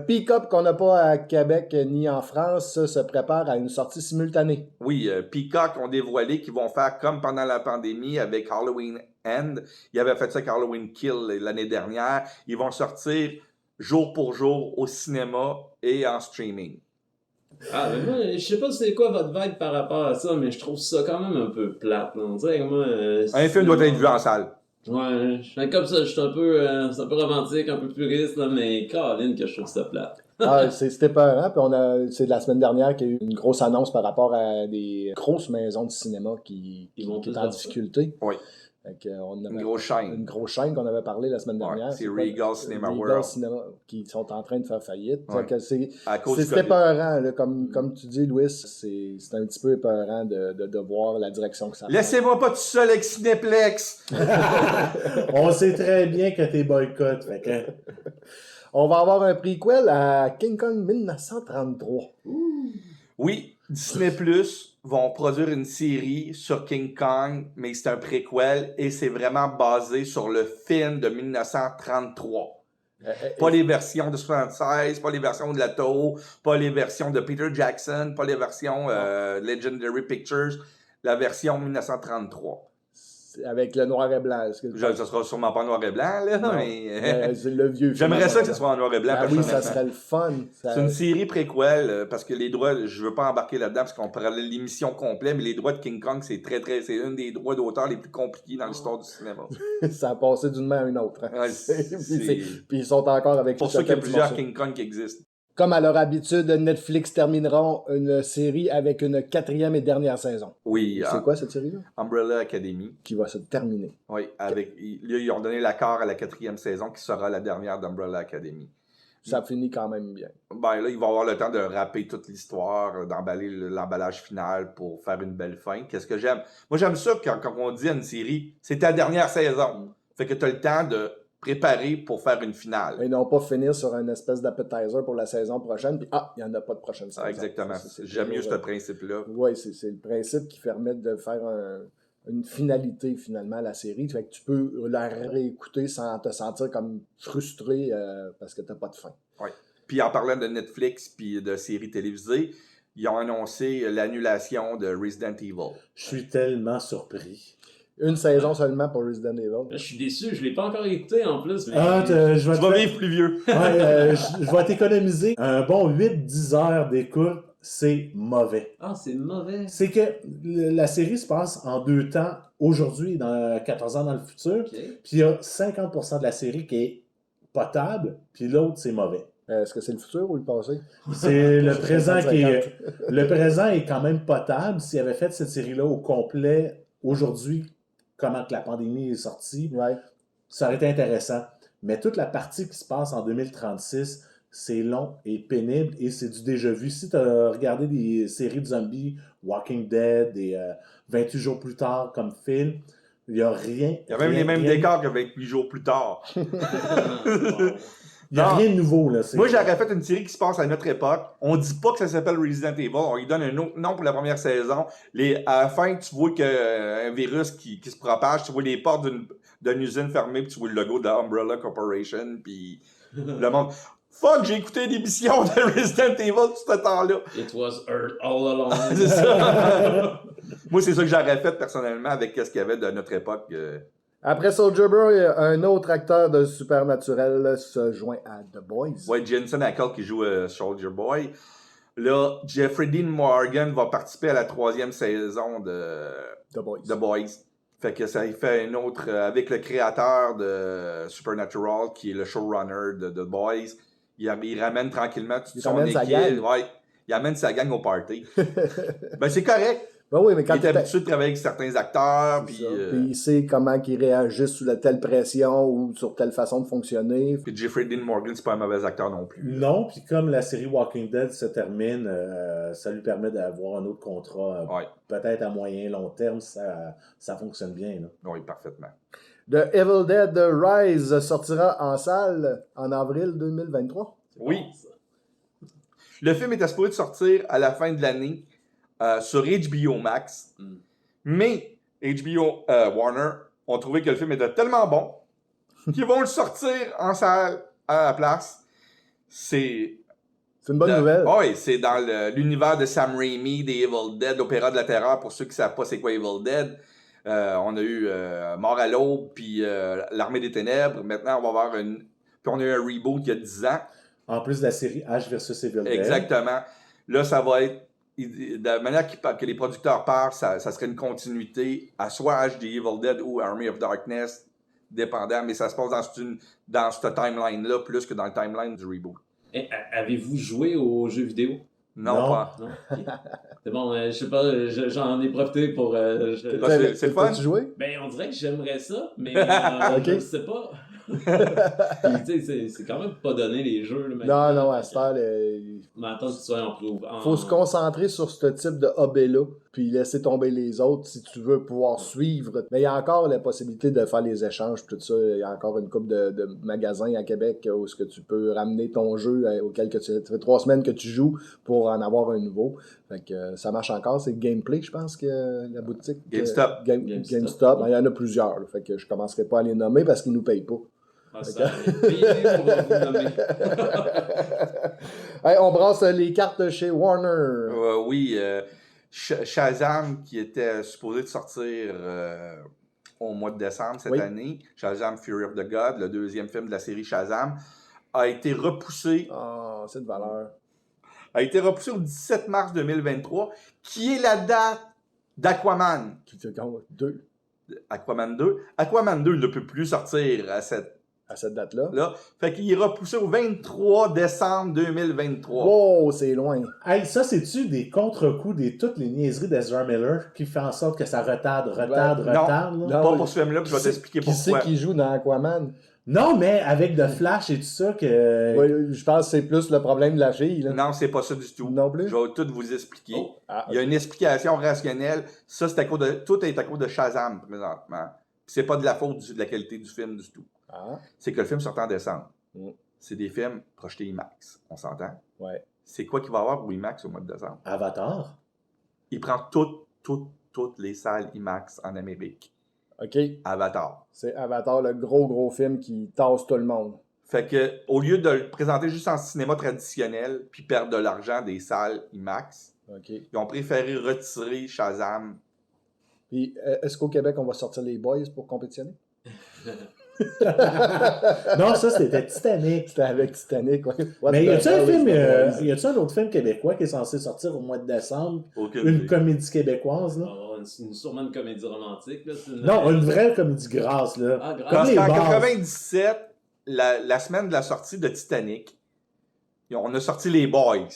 Peacock, qu'on n'a pas à Québec ni en France, se prépare à une sortie simultanée. Oui, Peacock ont dévoilé qu'ils vont faire comme pendant la pandémie avec Halloween End. Ils avaient fait ça avec Halloween Kill l'année dernière. Ils vont sortir jour pour jour au cinéma et en streaming. Ah, mais moi, je sais pas c'est quoi votre vibe par rapport à ça, mais je trouve ça quand même un peu plate. Là. On dirait que moi... Un film doit être vu en salle. Ouais, je fais comme ça, je suis un peu romantique, un peu puriste, là, mais Caroline que je trouve ça plate. C'était peurant. Puis c'est la semaine dernière qu'il y a eu une grosse annonce par rapport à des grosses maisons de cinéma qui étaient en difficulté. Oui. Une grosse chaîne qu'on avait parlé la semaine dernière. C'est Regal Cinema Regal World. Cinema, qui sont en train de faire faillite. Ouais. C'était épeurant. Là, comme tu dis, Louis, c'est un petit peu épeurant de voir la direction que ça prend. Laissez-moi pas tout seul avec Cinéplex! On sait très bien que t'es boycott. Fait que... On va avoir un prequel à King Kong 1933. Oui, Disney Plus vont produire une série sur King Kong, mais c'est un préquel et c'est vraiment basé sur le film de 1933. Pas les versions de 76, pas les versions de la Toho, pas les versions de Peter Jackson, pas les versions Legendary Pictures, la version 1933. Avec le noir et blanc. Ça sera sûrement pas noir et blanc, là, mais... c'est le vieux film. J'aimerais ça que ce soit en noir et blanc. Oui, ça serait le fun. C'est une série préquel, parce que les droits, je veux pas embarquer là-dedans, parce qu'on parlait de l'émission complète, mais les droits de King Kong, c'est un des droits d'auteur les plus compliqués dans l'histoire du cinéma. Ça a passé d'une main à une autre. Ouais, puis ils sont encore avec... C'est pour ça qu'il y a plusieurs King Kong qui existent. Comme à leur habitude, Netflix termineront une série avec une 4e et dernière saison. Oui. C'est quoi cette série-là? Umbrella Academy. Qui va se terminer. Oui, là, ils ont donné l'accord à la 4e saison qui sera la dernière d'Umbrella Academy. Ça finit quand même bien. Ben là, ils vont avoir le temps de rapper toute l'histoire, d'emballer l'emballage final pour faire une belle fin. Qu'est-ce que j'aime? Moi, j'aime ça quand on dit à une série, c'est ta dernière saison. Fait que tu as le temps de préparer pour faire une finale. Et non pas finir sur une espèce d'appetizer pour la saison prochaine, puis il n'y en a pas de prochaine saison. Exactement. J'aime mieux ce principe-là. Oui, c'est le principe qui permet de faire une finalité, finalement, à la série. Fait que tu peux la réécouter sans te sentir comme frustré parce que tu n'as pas de fin. Oui. Puis en parlant de Netflix puis de séries télévisées, ils ont annoncé l'annulation de Resident Evil. Je suis tellement surpris. Une saison seulement pour Resident Evil. Je suis déçu, je l'ai pas encore écouté en plus. Mais... Je vais tu vas vivre plus vieux. Je vais t'économiser. Un bon 8-10 heures d'écoute, c'est mauvais. Ah, c'est mauvais. C'est que la série se passe en 2 temps, aujourd'hui et dans 14 ans dans le futur. Okay. Puis il y a 50% de la série qui est potable, puis l'autre, c'est mauvais. Est-ce que c'est le futur ou le passé? C'est le présent qui est... Le présent est quand même potable. S'il avait fait cette série-là au complet, aujourd'hui, comment que la pandémie est sortie, ça aurait été intéressant. Mais toute la partie qui se passe en 2036, c'est long et pénible et c'est du déjà vu. Si tu as regardé des séries de zombies, Walking Dead et 28 jours plus tard comme film, il n'y a rien. Il y a même les mêmes décors que 28 jours plus tard. Il n'y a rien de nouveau. Là. Moi, j'aurais fait une série qui se passe à notre époque. On dit pas que ça s'appelle Resident Evil. On lui donne un autre nom pour la première saison. À la fin, tu vois un virus qui se propage. Tu vois les portes d'une usine fermée, puis tu vois le logo de Umbrella Corporation, puis le monde... Fuck, j'ai écouté l'émission de Resident Evil tout ce temps-là. It was Earth all along. C'est ça. Moi, c'est ça que j'aurais fait personnellement avec ce qu'il y avait de notre époque. Après Soulja Boy, un autre acteur de Supernatural se joint à The Boys. Ouais, Jensen Ackles qui joue Soulja Boy. Là, Jeffrey Dean Morgan va participer à la 3e saison de The Boys. Fait que ça fait une autre avec le créateur de Supernatural qui est le showrunner de The Boys. Il ramène tranquillement toute son équipe. Il amène sa gang au party. Ben c'est correct. Ben oui, mais quand il est habitué de travailler avec certains acteurs. Puis il sait comment ils réagissent sous telle pression ou sur telle façon de fonctionner. Puis Jeffrey Dean Morgan, c'est pas un mauvais acteur non plus. Non, puis comme la série Walking Dead se termine, ça lui permet d'avoir un autre contrat. Peut-être à moyen long terme, ça fonctionne bien. Là. Oui, parfaitement. The Evil Dead Rise sortira en salle en avril 2023. Oui. Le film était supposé sortir à la fin de l'année. Sur HBO Max. Mais HBO Warner ont trouvé que le film était tellement bon qu'ils vont le sortir en salle à la place. C'est une bonne nouvelle. Oui, c'est dans l'univers de Sam Raimi, des Evil Dead, l'Opéra de la Terreur, pour ceux qui ne savent pas c'est quoi Evil Dead. On a eu Mort à l'aube, puis L'Armée des Ténèbres. Maintenant, on va avoir puis on a eu un reboot il y a 10 ans. En plus de la série Ash vs Evil Dead. Exactement. Là, ça va être de la manière que les producteurs parlent, ça serait une continuité à soit HD Evil Dead ou Army of Darkness, dépendant, mais ça se passe dans cette timeline-là plus que dans le timeline du reboot. Avez-vous joué aux jeux vidéo? Non, Non. pas. Non? Ok. C'est bon, je sais pas, j'en ai profité pour... C'est le fun. T'as-tu joué? Ben, on dirait que j'aimerais ça, mais Ok. je sais pas. Puis, tu sais, c'est quand même pas donné les jeux. Là, Non, maintenant. non, à cette heure, Mais attends que tu sois en pro. faut se concentrer sur ce type de hobby-là, puis laisser tomber les autres si tu veux pouvoir suivre. Mais il y a encore la possibilité de faire les échanges, tout ça. Il y a encore une couple de magasins à Québec où ce que tu peux ramener ton jeu auquel que ça fait 3 semaines que tu joues pour en avoir un nouveau. Fait que ça marche encore. C'est Gameplay, je pense, que la boutique. GameStop. GameStop. Il y en a plusieurs. Là. Fait que je commencerai pas à les nommer parce qu'ils nous payent pas. Ah, ça, payez-nous pour vous nommer. Hey, on brasse les cartes chez Warner. Oui, Shazam qui était supposé de sortir au mois de décembre cette Oui. année, Shazam Fury of the God, le deuxième film de la série Shazam, a été repoussé C'est de valeur. au 17 mars 2023, qui est la date d'Aquaman. Qui te compte 2 Aquaman 2. Aquaman 2 ne peut plus sortir à cette à cette date-là. là. Fait qu'il est repoussé au 23 décembre 2023. Wow, c'est loin. Hey, ça, c'est-tu des contre-coups de toutes les niaiseries d'Ezra Miller qui fait en sorte que ça retarde, non. là? Non. Pas pour ce film-là, puis je vais Qui t'expliquer Qui c'est pourquoi. qui joue dans Aquaman? Non, mais avec The Flash et tout ça, que... Oui, je pense que c'est plus le problème de la fille. Là. Non, c'est pas ça du tout. Non plus? Je vais tout vous expliquer. Oh. Ah, Il y a une explication rationnelle. Ça, c'est à cause de... Tout est à cause de Shazam, présentement. Puis c'est pas de la faute de la qualité du film du tout. ah, C'est que le film sort en décembre. Mm. C'est des films projetés IMAX. On s'entend? ouais. C'est quoi qu'il va y avoir pour IMAX au mois de décembre? Avatar? Il prend toutes les salles IMAX en Amérique. OK. Avatar. C'est Avatar, le gros film qui tasse tout le monde. Fait que, au lieu de le présenter juste en cinéma traditionnel, puis perdre de l'argent des salles IMAX, OK. ils ont préféré retirer Shazam. Puis, est-ce qu'au Québec, on va sortir les Boys pour compétitionner? Non, ça, c'était Titanic. C'était avec Titanic, ouais. What Mais the y a-tu un hell is film, the Boys? y a-tu un autre film québécois qui est censé sortir au mois de décembre? Aucune Une idée. comédie québécoise, là? Sûrement une comédie romantique. Là, Non, une vraie comédie grasse, là. Ah, grave. Parce les qu'en bases. 97, la semaine de la sortie de Titanic, on a sorti les Boys.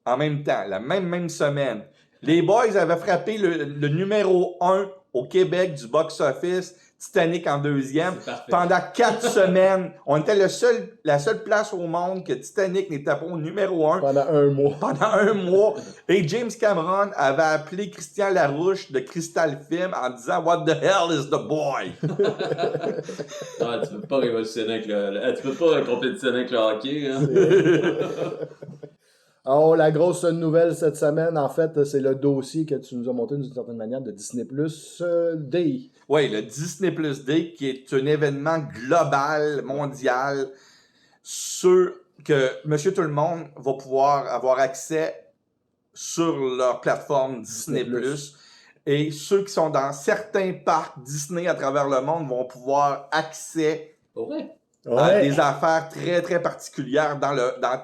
En même temps, la même semaine. Les Boys avaient frappé le numéro 1 au Québec du box-office, Titanic en deuxième. C'est parfait. Pendant 4 semaines, on était la seule place au monde que Titanic n'était pas au numéro 1 Pendant un mois. pendant un mois. Et James Cameron avait appelé Christian Larouche de Crystal Film en disant « What the hell is the boy? » Non, tu peux pas révolutionner avec tu peux pas compétitionner avec le hockey. Hein. Oh, la grosse nouvelle cette semaine, en fait, c'est le dossier que tu nous as monté d'une certaine manière de Disney Plus Day. Oui, le Disney Plus Day, qui est un événement global, mondial, sur que Monsieur Tout-le-Monde va pouvoir avoir accès sur leur plateforme Disney+. Disney+. Et ceux qui sont dans certains parcs Disney à travers le monde vont pouvoir accès Pour vrai? à Ouais. des affaires très, très particulières dans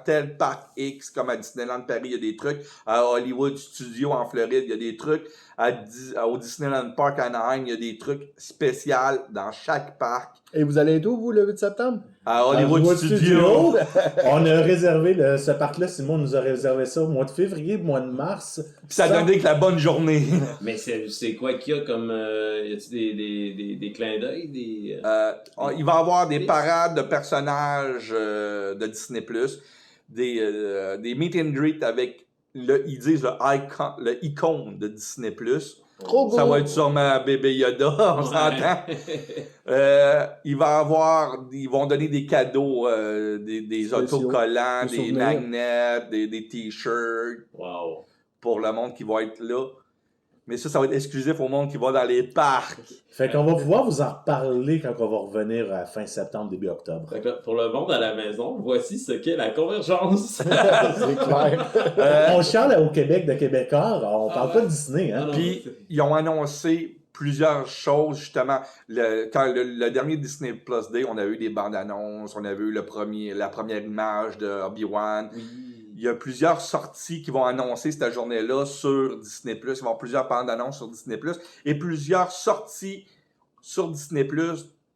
tel parc X, comme à Disneyland Paris, il y a des trucs. À Hollywood Studios en Floride, il y a des trucs. Au Disneyland Park à Anaheim, il y a des trucs spéciaux dans chaque parc. Et vous allez être où, vous, le 8 septembre? À Hollywood Hollywood Studios. On a réservé ce parc-là, Simon nous a réservé ça au mois de février, mois de mars. Puis ça donnait que la bonne journée. Mais c'est quoi qu'il y a comme. Y a-t-il des clins d'œil? Il va y avoir des parades de personnages de Disney+, des meet and greet avec, ils disent le icône de Disney+. Trop beau! Ça va être sûrement Bébé Yoda, on s'entend. Ils vont donner des cadeaux, des Spéciaux, autocollants, des des souvenirs. magnets, des t-shirts Wow. pour le monde qui va être là. Mais ça va être exclusif au monde qui va dans les parcs. Fait qu'on va pouvoir vous en reparler quand on va revenir à fin septembre, début octobre. Fait que pour le monde à la maison, voici ce qu'est la convergence. C'est clair. On chiale au Québec de Québécois, on parle ouais. pas de Disney, hein? Non, Puis, ils ont annoncé plusieurs choses, justement. Quand le dernier Disney Plus Day, on a eu des bandes annonces, on a vu la première image de Obi-Wan. Oui. Il y a plusieurs sorties qui vont annoncer cette journée-là sur Disney+. Il va y avoir plusieurs bandes annonces sur Disney+. Et plusieurs sorties sur Disney+,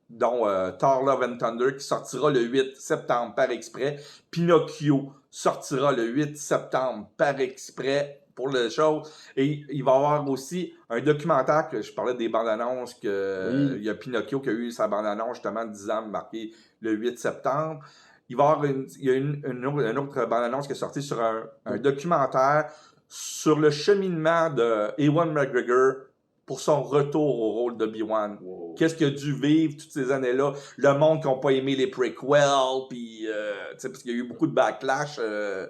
dont Thor Love and Thunder, qui sortira le 8 septembre par exprès. Pinocchio sortira le 8 septembre par exprès pour le show. Et il va y avoir aussi un documentaire, que je parlais des bandes annonces, que il y a Pinocchio qui a eu sa bande annonce justement 10 ans marqué le 8 septembre. Il va y avoir une autre bande annonce qui est sortie sur un documentaire sur le cheminement de Ewan McGregor pour son retour au rôle d'Obi-Wan. Wow. Qu'est-ce qu'il a dû vivre toutes ces années-là? Le monde qui n'a pas aimé les prequels, puis parce qu'il y a eu beaucoup de backlash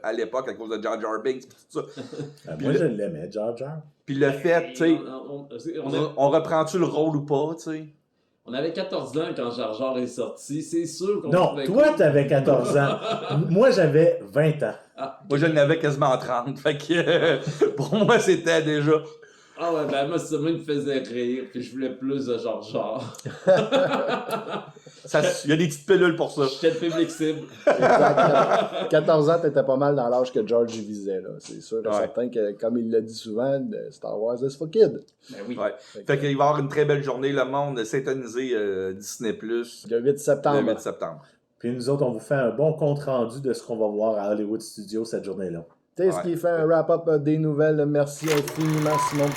à l'époque à cause de Jar Jar Binks, pis tout ça. Moi, je l'aimais, Jar Jar. Puis le fait, tu sais, on reprend-tu le rôle ou pas, tu sais? On avait 14 ans quand Jar Jar est sorti, c'est sûr qu'on Non, pouvait- toi, t'avais 14 ans. Moi, j'avais 20 ans. Ah, Moi, je n'avais quasiment 30, fait que pour moi, c'était déjà... ah ouais, ben moi, ça me faisait rire, puis je voulais plus de Jar Jar. Il y a des petites pilules pour ça. J'étais le public cible. Exact. 14 ans, t'étais pas mal dans l'âge que George y visait. Là. C'est sûr et Ouais. certain que, comme il l'a dit souvent, Star Wars is for kids. Ben oui. Ouais. Fait qu'il va y avoir une très belle journée, le monde s'intonisé Disney+, Le 8 le septembre. 8 septembre. Puis nous autres, on vous fait un bon compte-rendu de ce qu'on va voir à Hollywood Studios cette journée-là. C'est ce qui fait un wrap-up des nouvelles. Merci infiniment, Simon.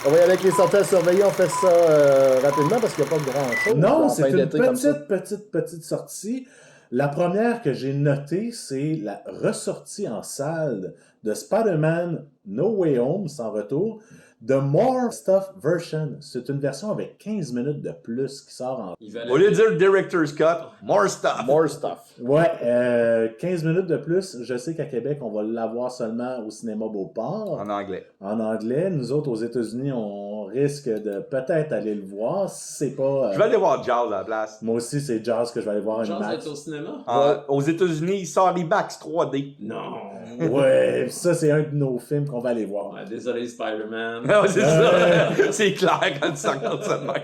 On va y aller avec les sorties à surveiller. On fait ça rapidement parce qu'il n'y a pas grand-chose. Non, en c'est fin une d'été comme ça. petite sortie. La première que j'ai notée, c'est la ressortie en salle de Spider-Man No Way Home, sans retour, The More Stuff Version. C'est une version avec 15 minutes de plus qui sort en... Il valait- Au lieu de dire Director's Cut, more stuff. More stuff. Ouais, 15 minutes de plus. Je sais qu'à Québec, on va l'avoir seulement au cinéma Beauport, En anglais. en anglais. Nous autres, aux États-Unis, on risque de peut-être aller le voir. Si c'est pas... Je vais aller voir Jaws à la place. Moi aussi, c'est Jazz que je vais aller voir en Chance IMAX. d'être au cinéma? Aux États-Unis, il sort IMAX 3D. Non. Ouais, ça, c'est un de nos films qu'on va aller voir. Ouais, désolé, Spider-Man. Ouais, c'est ça. C'est clair quand tu regardes ça de même.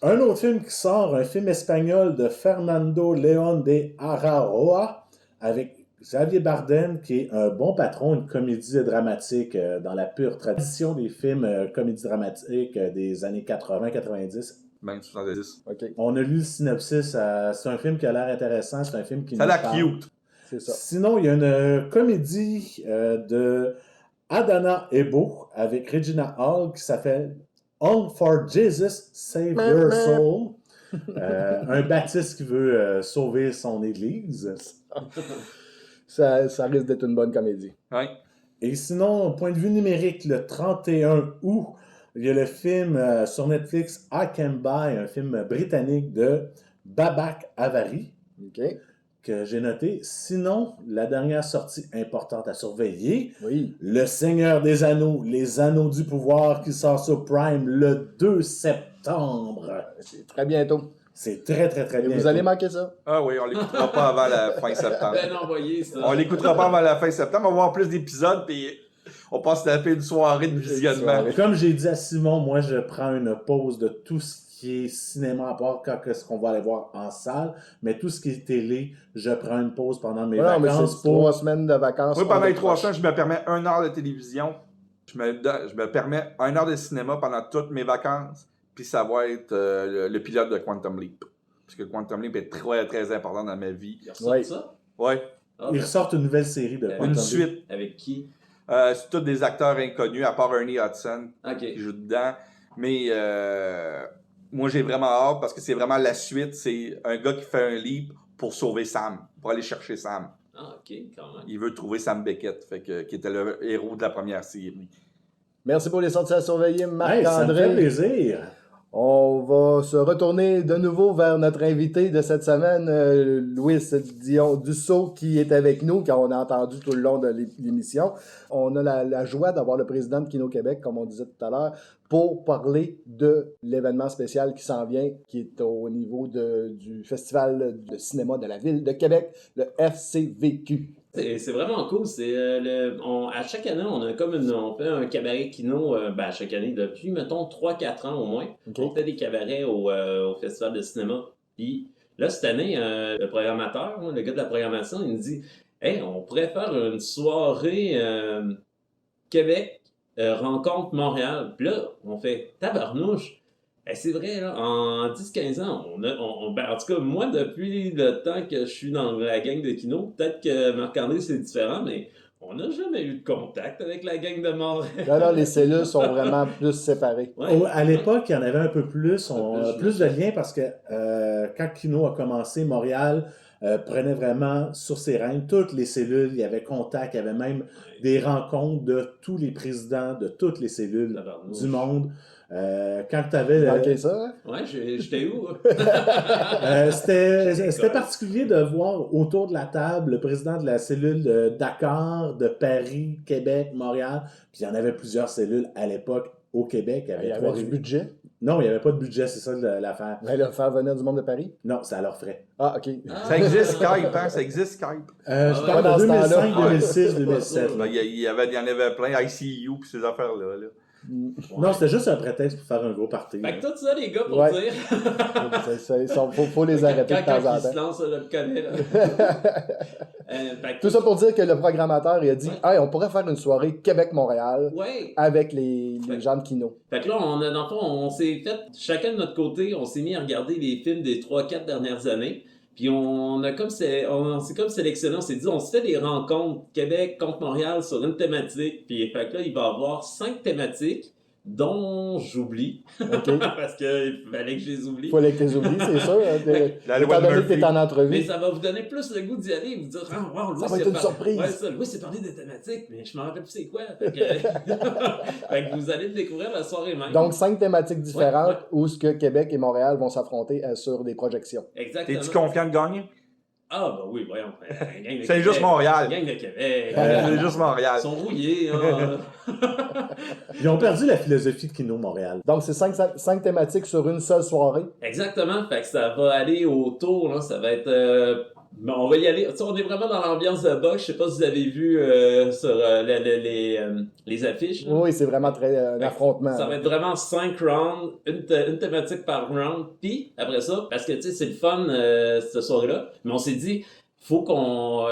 Un autre film qui sort, un film espagnol de Fernando León de Araujo, avec Javier Bardem, qui est un bon patron, une comédie dramatique dans la pure tradition des films comédie dramatique des années 80-90. Même 70. OK, On a lu le synopsis, c'est un film qui a l'air intéressant, c'est un film qui Ça a nous l'air parle. cute. c'est ça. Sinon, il y a une comédie de Adana Ebo avec Regina Hall qui s'appelle All for Jesus, Save Your Soul. Un baptiste qui veut sauver son église. Ça risque d'être une bonne comédie. Ouais. Et sinon, au point de vue numérique, le 31 août, il y a le film sur Netflix I Can Buy, un film britannique de Babak Avari, OK? que j'ai noté. Sinon, la dernière sortie importante à surveiller, Oui. Le Seigneur des Anneaux, les Anneaux du Pouvoir qui sort sur Prime le 2 septembre. C'est très bientôt. C'est très, très, très Et bien. vous allez manquer ça. Ah oui, on l'écoutera pas avant la fin septembre. Ben envoyé, ça. On l'écoutera pas avant la fin septembre. On va voir plus d'épisodes, puis on passe taper une soirée de visionnement. Comme j'ai dit à Simon, moi, je prends une pause de tout ce qui est cinéma, à part quand ce qu'on va aller voir en salle, mais tout ce qui est télé, je prends une pause pendant mes Non, mais vacances c'est 3 semaines de vacances. Moi, pendant on les 3 décroche. semaines, je me permets 1 heure de télévision. Je me permets 1 heure de cinéma pendant toutes mes vacances. Puis ça va être le pilote de Quantum Leap. Parce que Quantum Leap est très, très important dans ma vie. Il ressort Ouais. ça? Ouais. Ah, Ils ressortent une nouvelle série de Une Quantum Une Leap. suite. Avec qui? C'est tous des acteurs inconnus, à part Ernie Hudson Ok. qui joue dedans. Mais moi, j'ai vraiment hâte parce que c'est vraiment la suite. C'est un gars qui fait un leap pour sauver Sam, pour aller chercher Sam. Ah, ok, quand même. Il veut trouver Sam Beckett, qui était le héros de la première série. Merci pour les sorties à surveiller, Hey, ça me fait Marc-André. plaisir. On va se retourner de nouveau vers notre invité de cette semaine, Louis Dion Dussault, qui est avec nous, car on a entendu tout le long de l'émission. On a la joie d'avoir le président de Kino Québec, comme on disait tout à l'heure, pour parler de l'événement spécial qui s'en vient, qui est au niveau du Festival de cinéma de la Ville de Québec, le FCVQ. C'est vraiment cool. À chaque année, on fait un cabaret kino, à chaque année, depuis, mettons, 3-4 ans au moins. OK? On fait des cabarets au Festival de cinéma. Puis là, cette année, le programmateur, le gars de la programmation, il nous dit « Hey, on pourrait faire une soirée Québec Rencontre Montréal. Puis là, on fait tabarnouche. C'est vrai, là, en 10-15 ans, en tout cas, moi, depuis le temps que je suis dans la gang de Kino, peut-être que Marc-André, c'est différent, mais on n'a jamais eu de contact avec la gang de Montréal. Là, les cellules sont vraiment plus séparées. Ouais. À l'époque, il y en avait un peu plus, plus de j'imagine. liens parce que quand Kino a commencé, Montréal prenait vraiment sur ses rênes toutes les cellules, il y avait contact, il y avait même des rencontres de tous les présidents de toutes les cellules Tabarnouche. du monde. Quand tu avais... Ok, ça, hein? Ouais, j'étais où? C'était particulier de voir autour de la table le président de la cellule de Dakar, de Paris, Québec, Montréal, puis il y en avait plusieurs cellules à l'époque au Québec. Il y avait du budget. Non, il n'y avait pas de budget, c'est ça l'affaire. Mais là, faire venir du monde de Paris. Non, c'est à leurs frais. Ah, ok. Ça existe Skype, hein? Ça existe Skype. Je ouais, parle dans de ce temps-là. 2005, Ouais. 2006, 2007. Ben, il y en avait plein, ICU pis ces affaires-là. Là. Non, c'était juste un prétexte pour faire un gros party. Fait que tout ça, les gars, pour Ouais. dire. Faut les arrêter de temps Quand en ils se temps. lancent, je le connais. Là. Fait que Tout ça pour dire que le programmateur, il a dit Ouais. hey, on pourrait faire une soirée Québec-Montréal Ouais. avec les gens de Kino. Fait que là, dans le fond, on s'est fait, chacun de notre côté, on s'est mis à regarder les films des 3-4 dernières années. Puis on s'est comme sélectionné, on s'est dit, on se fait des rencontres Québec contre Montréal sur une thématique. Puis fait que là, il va y avoir 5 thématiques, dont j'oublie, OK? parce qu'il fallait que je les oublie. Il fallait que tu les oublies, c'est sûr. La loi Étant de donné que tu es Murphy. en Mais entrevue, ça va vous donner plus le goût d'y aller et vous dire, ah, wow, Louis, ça va être une surprise. Ouais, ça, Louis, c'est parlé des thématiques, mais je me rappelle plus c'est quoi. Fait que... fait que vous allez le découvrir la soirée même. Donc, 5 thématiques différentes Ouais, où ce que Québec et Montréal vont s'affronter sur des projections. Exactement. T'es-tu confiant de gagner? Ah, bah oui, voyons. Gang de C'est Québec. juste Montréal. Gang de Québec. C'est juste Montréal. Ils sont rouillés. Hein. Ils ont perdu la philosophie de Kino Montréal. Donc, c'est 5 thématiques sur une seule soirée. Exactement. Fait que ça va aller autour. Là, ça va être. On va y aller. Tu sais, on est vraiment dans l'ambiance de boxe. Je sais pas si vous avez vu sur les affiches. Là. Oui, c'est vraiment très un affrontement. Ça va être vraiment 5 rounds, une thématique par round. Puis, après ça, parce que tu sais, c'est le fun cette soirée-là, mais on s'est dit, il faut qu'on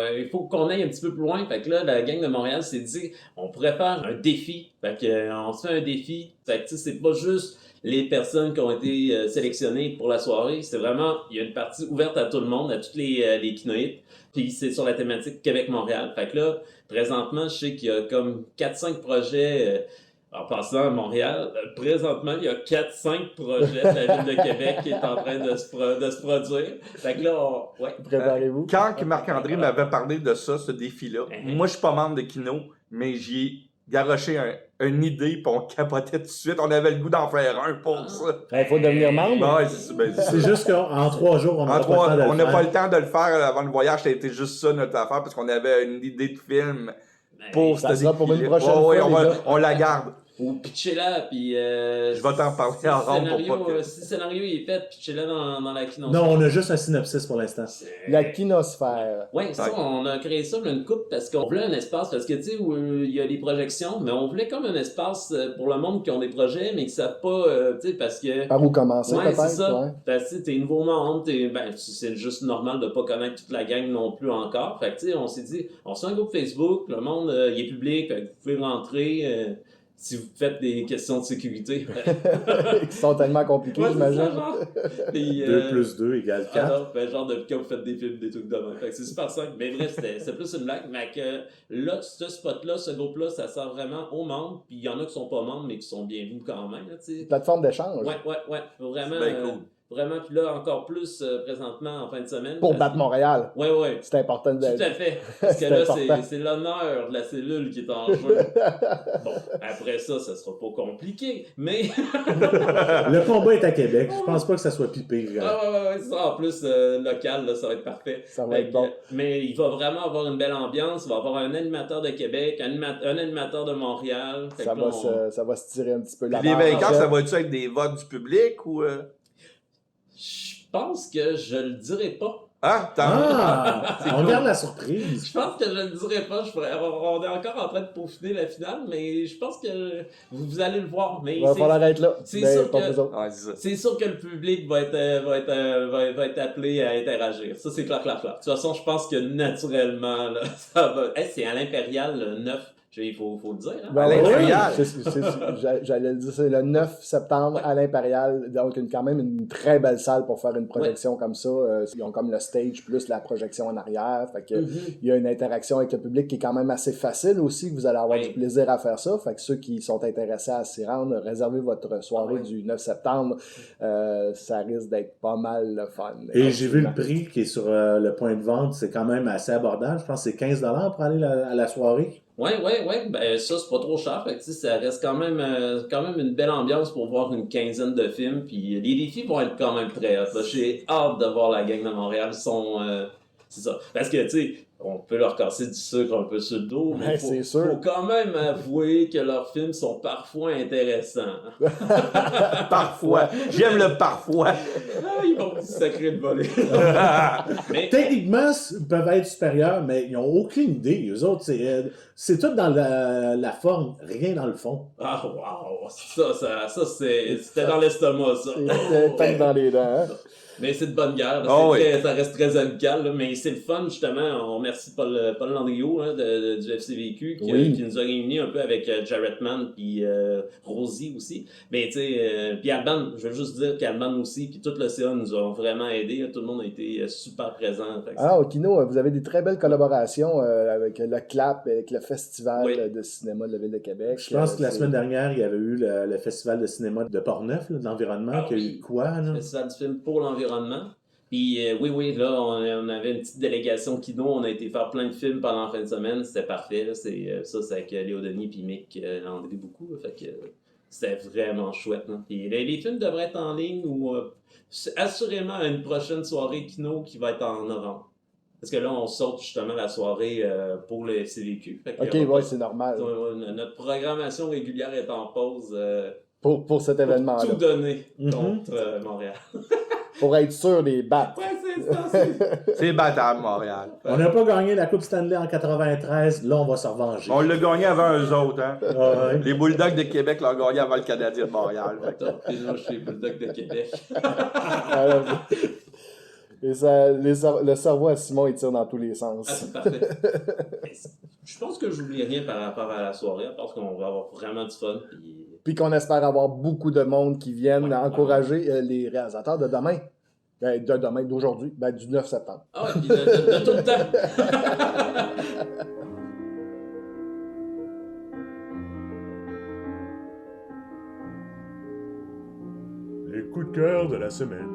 aille un petit peu plus loin. Fait que là, la gang de Montréal s'est dit, on pourrait faire un défi. Fait que on se fait un défi. Fait que tu sais, c'est pas juste les personnes qui ont été sélectionnées pour la soirée. C'est vraiment, il y a une partie ouverte à tout le monde, à tous les kinoïdes. Puis c'est sur la thématique Québec-Montréal. Fait que là, présentement, je sais qu'il y a comme 4-5 projets en passant à Montréal. Présentement, il y a 4-5 projets de la Ville de Québec qui est en train de se produire. Fait que là, ouais. Préparez-vous. Quand que Marc-André m'avait parlé de ça, ce défi-là, moi je suis pas membre de Kino, mais j'y ai garoché une idée puis on capotait tout de suite. On avait le goût d'en faire un pour ça. Il faut devenir membre. Ouais, c'est C'est juste qu'en 3 jours, on n'a pas le temps de on le n'a faire. pas le temps de le faire avant le voyage. Ça a été juste ça notre affaire parce qu'on avait une idée de film pour ça ce sera pour une défi-là. prochaine Ouais, fois, les gars. on la garde. Ou pitchez-la, puis... Je vais t'en parler en ronde pour pas que- Si le scénario est fait, pitchez-la dans la kino. Non, on a juste un synopsis pour l'instant. La kinosphère. Ouais, ça, Ouais. on a créé ça une coupe parce qu'on voulait un espace, parce que tu sais, où il y a les projections, mais on voulait comme un espace pour le monde qui ont des projets, mais qui savent pas, tu sais, parce que... Par où commencer, Ouais, peut-être? c'est ça. ouais. Parce que t'es nouveau membre, c'est juste normal de pas connaître toute la gang non plus encore. Fait que tu sais, on s'est dit, on se fait un groupe Facebook, le monde il est public, fait que vous pouvez rentrer si vous faites des questions de sécurité. Qui sont tellement compliqués, Ouais, c'est ça, j'imagine. genre. Puis, 2 plus 2 égale 4. alors, genre depuis quand vous faites des films, des trucs de même. Fait que c'est super simple. Mais bref, c'est plus une blague. Mais que là, ce spot-là, ce groupe-là, ça sert vraiment aux membres. Puis il y en a qui sont pas membres, mais qui sont bienvenus quand même. Là, tu sais. Plateforme d'échange. Ouais. Vraiment. C'est bien cool. Vraiment. Puis là, encore plus présentement en fin de semaine. Pour parce battre que- Montréal. Ouais. C'est important de... Tout à fait. Parce que C'est là, important. c'est l'honneur de la cellule qui est en jeu. Bon, après ça sera pas compliqué. Mais. Le combat est à Québec. Je pense pas que ça soit pipé. Ouais, ça. En plus, local, là, ça va être parfait. Ça va être bon. Mais il va vraiment avoir une belle ambiance. Il va avoir un animateur de Québec, un animateur de Montréal. Fait Ça que là, ça va se tirer un petit peu la Puis les barre. vainqueurs, ça va-tu être des votes du public ou. Je pense que je le dirai pas. Ah, Ah! C'est On cool. garde la surprise. Je pense que je le dirai pas. On est encore en train de peaufiner la finale, mais je pense que vous allez le voir. Mais Il va falloir être là. c'est Ben, sûr pas que- vous autres. Ouais, c'est ça. c'est sûr que le public va être appelé à interagir. Ça, c'est clair. De toute façon, je pense que naturellement, là, ça va. Hey, c'est à l'Impérial le 9. Il faut le dire. Hein? Ben À ouais, l'Impérial. J'allais le dire, c'est le 9 septembre à l'Impérial. Donc, quand même une très belle salle pour faire une projection comme ça. Ils ont comme le stage plus la projection en arrière. Fait que il y a une interaction avec le public qui est quand même assez facile aussi, que vous allez avoir du plaisir à faire ça. Fait que ceux qui sont intéressés à s'y rendre, réservez votre soirée du 9 septembre. Ça risque d'être pas mal le fun. Et j'ai vu le prix qui est sur le point de vente, c'est quand même assez abordable. Je pense que c'est 15$ pour aller à la soirée. Ouais. Ben, ça, c'est pas trop cher. Fait que, ça reste quand même une belle ambiance pour voir une quinzaine de films. Puis les défis vont être quand même très hot. J'ai hâte de voir la gang de Montréal. C'est ça. Parce que, tu sais, on peut leur casser du sucre un peu sur le dos, mais faut quand même avouer que leurs films sont parfois intéressants. Parfois. J'aime le parfois. Ils vont vous sacrer le volet. Mais techniquement, ils peuvent être supérieurs, mais ils n'ont aucune idée. Eux autres, c'est tout dans la forme, rien dans le fond. Ah, wow! Ça c'était dans l'estomac, ça. C'était dans les dents, hein? Mais c'est de bonne guerre. Ça reste très amical. Là, mais c'est le fun, justement. On remercie Paul Landriot du FCVQ qui nous a réunis un peu avec Jarrett Mann puis Rosie aussi. Mais tu sais, puis Alban, je veux juste dire qu'Alban aussi, puis tout l'OCA nous ont vraiment aidés. Tout le monde a été super présent. Au Kino, vous avez des très belles collaborations avec le CLAP, avec le Festival de cinéma de la Ville de Québec. Je pense que la semaine dernière, il y avait eu le Festival de cinéma de Portneuf, de l'environnement, qui a eu quoi? Là? Le Festival du film pour l'environnement. Puis là, on avait une petite délégation Kino, on a été faire plein de films pendant la fin de semaine, c'était parfait. Là. C'est avec Léo Denis et Mick Landry beaucoup. Fait que c'était vraiment chouette. Hein. Puis les films devraient être en ligne ou assurément une prochaine soirée Kino qui va être en novembre. Parce que là, on saute justement la soirée pour le FCVQ. C'est normal. Notre programmation régulière est en pause pour cet événement-là. Tout donner contre Montréal. Pour être sûr des battre. C'est battable, Montréal. On n'a pas gagné la Coupe Stanley en 93, là, on va se revenger. On l'a gagné avant eux autres, hein? Les Bulldogs de Québec l'ont gagné avant le Canadien de Montréal. Et là, je suis les Bulldogs de Québec. Et ça, le cerveau à Simon, il tire dans tous les sens. C'est parfait. Je pense que j'oublie rien par rapport à la soirée, parce qu'on va avoir vraiment du fun. Puis qu'on espère avoir beaucoup de monde qui viennent encourager les réalisateurs de demain. D'aujourd'hui, du 9 septembre. Ah ouais, puis de tout le temps. Les coups de cœur de la semaine.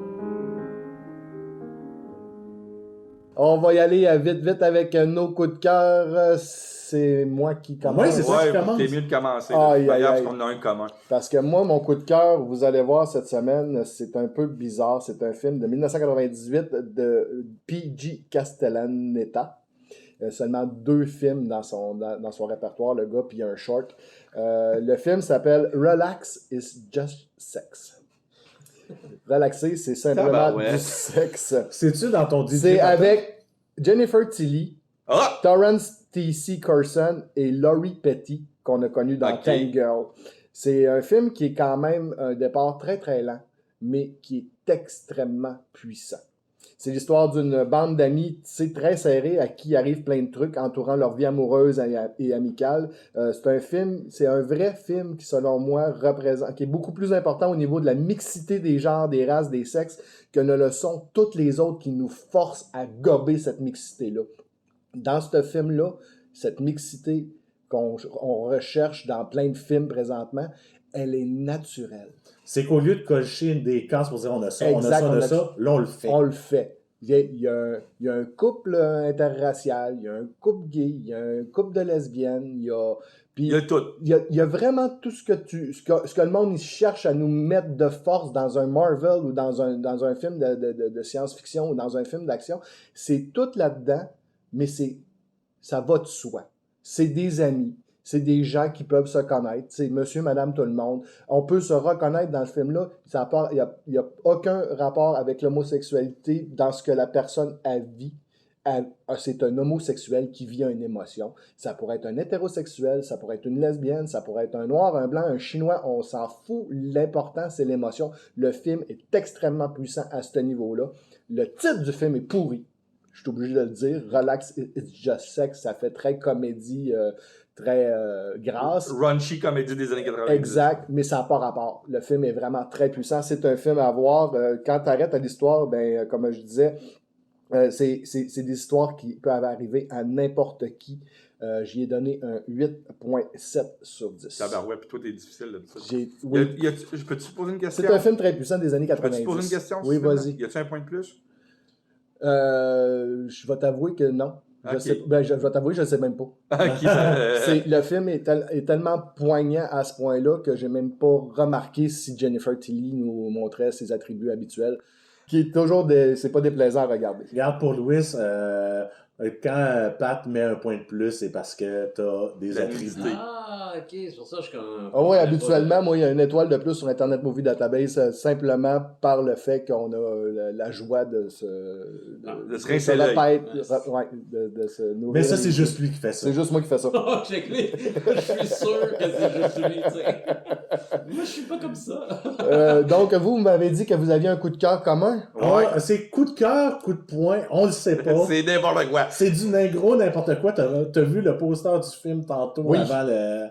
On va y aller vite avec nos coups de cœur. C'est moi qui commence. Oui, c'est ça qui commence. C'est mieux de commencer. Parce qu'on a un commun. Parce que moi, mon coup de cœur, vous allez voir cette semaine, c'est un peu bizarre. C'est un film de 1998 de P.G. Castellaneta. Seulement 2 films dans son répertoire, le gars, puis il y a un short. Le film s'appelle Relax is Just Sex. Relaxer, c'est simplement du sexe. C'est-tu dans ton DJ? C'est avec Jennifer Tilly, Torrance T.C. Carson et Laurie Petty, qu'on a connu dans Tank Girl. C'est un film qui est quand même un départ très très lent, mais qui est extrêmement puissant. C'est l'histoire d'une bande d'amis très serrée à qui arrivent plein de trucs entourant leur vie amoureuse et amicale. C'est un vrai film qui, selon moi, qui est beaucoup plus important au niveau de la mixité des genres, des races, des sexes, que ne le sont toutes les autres qui nous forcent à gober cette mixité-là. Dans ce film-là, cette mixité qu'on recherche dans plein de films présentement, elle est naturelle. C'est qu'au lieu de cocher des cases pour dire on a ça, on a ça, là on le fait. On le fait. Il y a un couple interracial, il y a un couple gay, il y a un couple de lesbiennes, il y a tout. Il y a vraiment tout ce que le monde il cherche à nous mettre de force dans un Marvel ou dans un film de science-fiction ou dans un film d'action. C'est tout là-dedans, mais ça va de soi. C'est des amis. C'est des gens qui peuvent se connaître. C'est monsieur, madame, tout le monde. On peut se reconnaître dans ce film-là. Il n'y a aucun rapport avec l'homosexualité dans ce que la personne a vit. C'est un homosexuel qui vit une émotion. Ça pourrait être un hétérosexuel, ça pourrait être une lesbienne, ça pourrait être un noir, un blanc, un chinois. On s'en fout. L'important, c'est l'émotion. Le film est extrêmement puissant à ce niveau-là. Le titre du film est pourri. Je suis obligé de le dire. Relax, it's just sex. Ça fait très comédie très grasse. Raunchy comédie des années 90. Exact, mais ça n'a pas rapport. Le film est vraiment très puissant. C'est un film à voir. Quand tu arrêtes à l'histoire, ben, comme je disais, c'est des histoires qui peuvent arriver à n'importe qui. J'y ai donné un 8.7 sur 10. Tabarouette, puis toi, t'es difficile là, de ça. Oui. Peux-tu poser une question? C'est un film très puissant des années 90. Peux-tu poser une question? Oui, vas-y. Y a-tu un point de plus? Je vais t'avouer que non. Ok. Je vais t'avouer, je ne sais même pas. Ok. Le film est tellement poignant à ce point-là que j'ai même pas remarqué si Jennifer Tilly nous montrait ses attributs habituels, qui est toujours c'est pas déplaisant à regarder. Regarde, pour Louis, quand Pat met un point de plus, c'est parce que t'as des La attributs. nudité. Ah, ok, c'est pour ça que je comme. Ah oui, habituellement, moi, il y a une étoile de plus sur Internet Movie Database, simplement par le fait qu'on a la joie de se rincer l'œil. de se nourrir. Mais ça, c'est juste lui qui fait ça. C'est juste moi qui fais ça. Oh, check-les. Je suis sûr que c'est juste lui, tu sais. Moi, je suis pas comme ça. Donc, vous m'avez dit que vous aviez un coup de cœur commun. Ouais. Ah, c'est coup de cœur, coup de poing, on le sait pas. C'est n'importe quoi. C'est du gros n'importe quoi. T'as vu le poster du film tantôt Oui. avant le.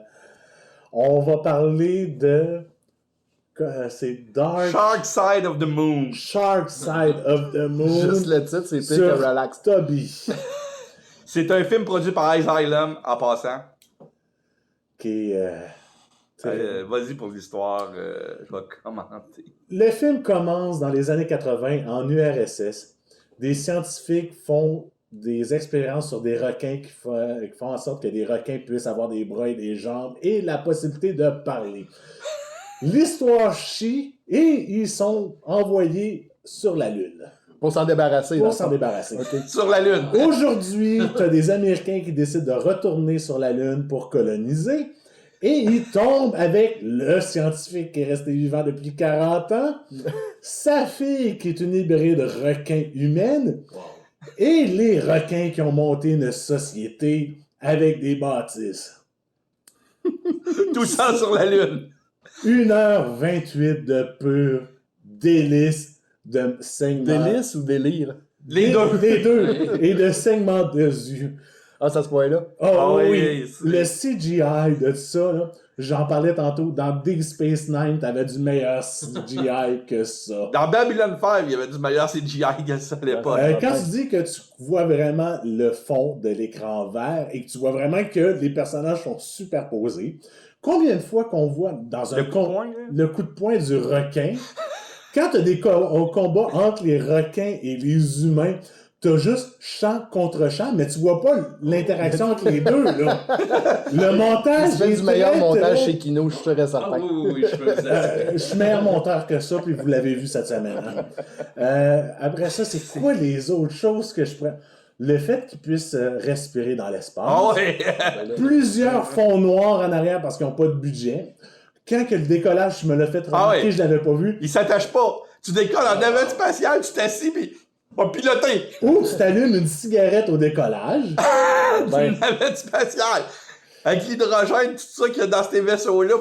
On va parler de. C'est Dark Shark Side of the Moon. Shark Side of the Moon. Juste le titre, c'est pire sur que Relax. Toby. C'est un film produit par Asylum, en passant. Qui est. Vas-y pour l'histoire, je vais commenter. Le film commence dans les années 80 en URSS. Des scientifiques font des expériences sur des requins qui font en sorte que des requins puissent avoir des bras et des jambes et la possibilité de parler. L'histoire chie et ils sont envoyés sur la Lune Pour s'en débarrasser. pour dans s'en le fond. débarrasser. Ok. Sur la Lune. Aujourd'hui, tu as des Américains qui décident de retourner sur la Lune pour coloniser et ils tombent avec le scientifique qui est resté vivant depuis 40 ans, sa fille qui est une hybride requin-humaine Wow. et les requins qui ont monté une société avec des bâtisses. Tout ça sur la Lune. 1h28 de pur délice de saignement. Délice ou délire? Les deux. Les deux. Et de saignement de yeux. Ah, c'est à ce point-là. Oh Ah oui, oui, c'est- le CGI de ça, là, j'en parlais tantôt, dans Deep Space Nine, t'avais du meilleur CGI que ça. Dans Babylon 5, il y avait du meilleur CGI que ça à l'époque. Quand tu dis que tu vois vraiment le fond de l'écran vert et que tu vois vraiment que les personnages sont superposés, combien de fois qu'on voit dans un Le coup de poing, là? le coup de poing du requin, quand t'as des combats entre les requins et les humains, t'as juste champ contre champ, mais tu vois pas l'interaction entre les deux, là. Le montage. Il se fait est du meilleur très, montage très- chez Kino, je suis sûr et Ah certain. oui, je peux vous assurer. Je suis meilleur monteur que ça, puis vous l'avez vu cette semaine. Hein. Après ça, c'est quoi les autres choses que je pourrais... Le fait qu'ils puissent respirer dans l'espace. Ah ouais. Plusieurs fonds noirs en arrière parce qu'ils n'ont pas de budget. Quand que le décollage, je me l'ai fait remarquer, Ah ouais. je l'avais pas vu. Il s'attache pas. Tu décolles en navette spatiale, tu t'assis, pis on va piloter. Ou tu t'allumes une cigarette au décollage. C'est une navette spatiale. Avec l'hydrogène, tout ça qu'il y a dans ces vaisseaux-là.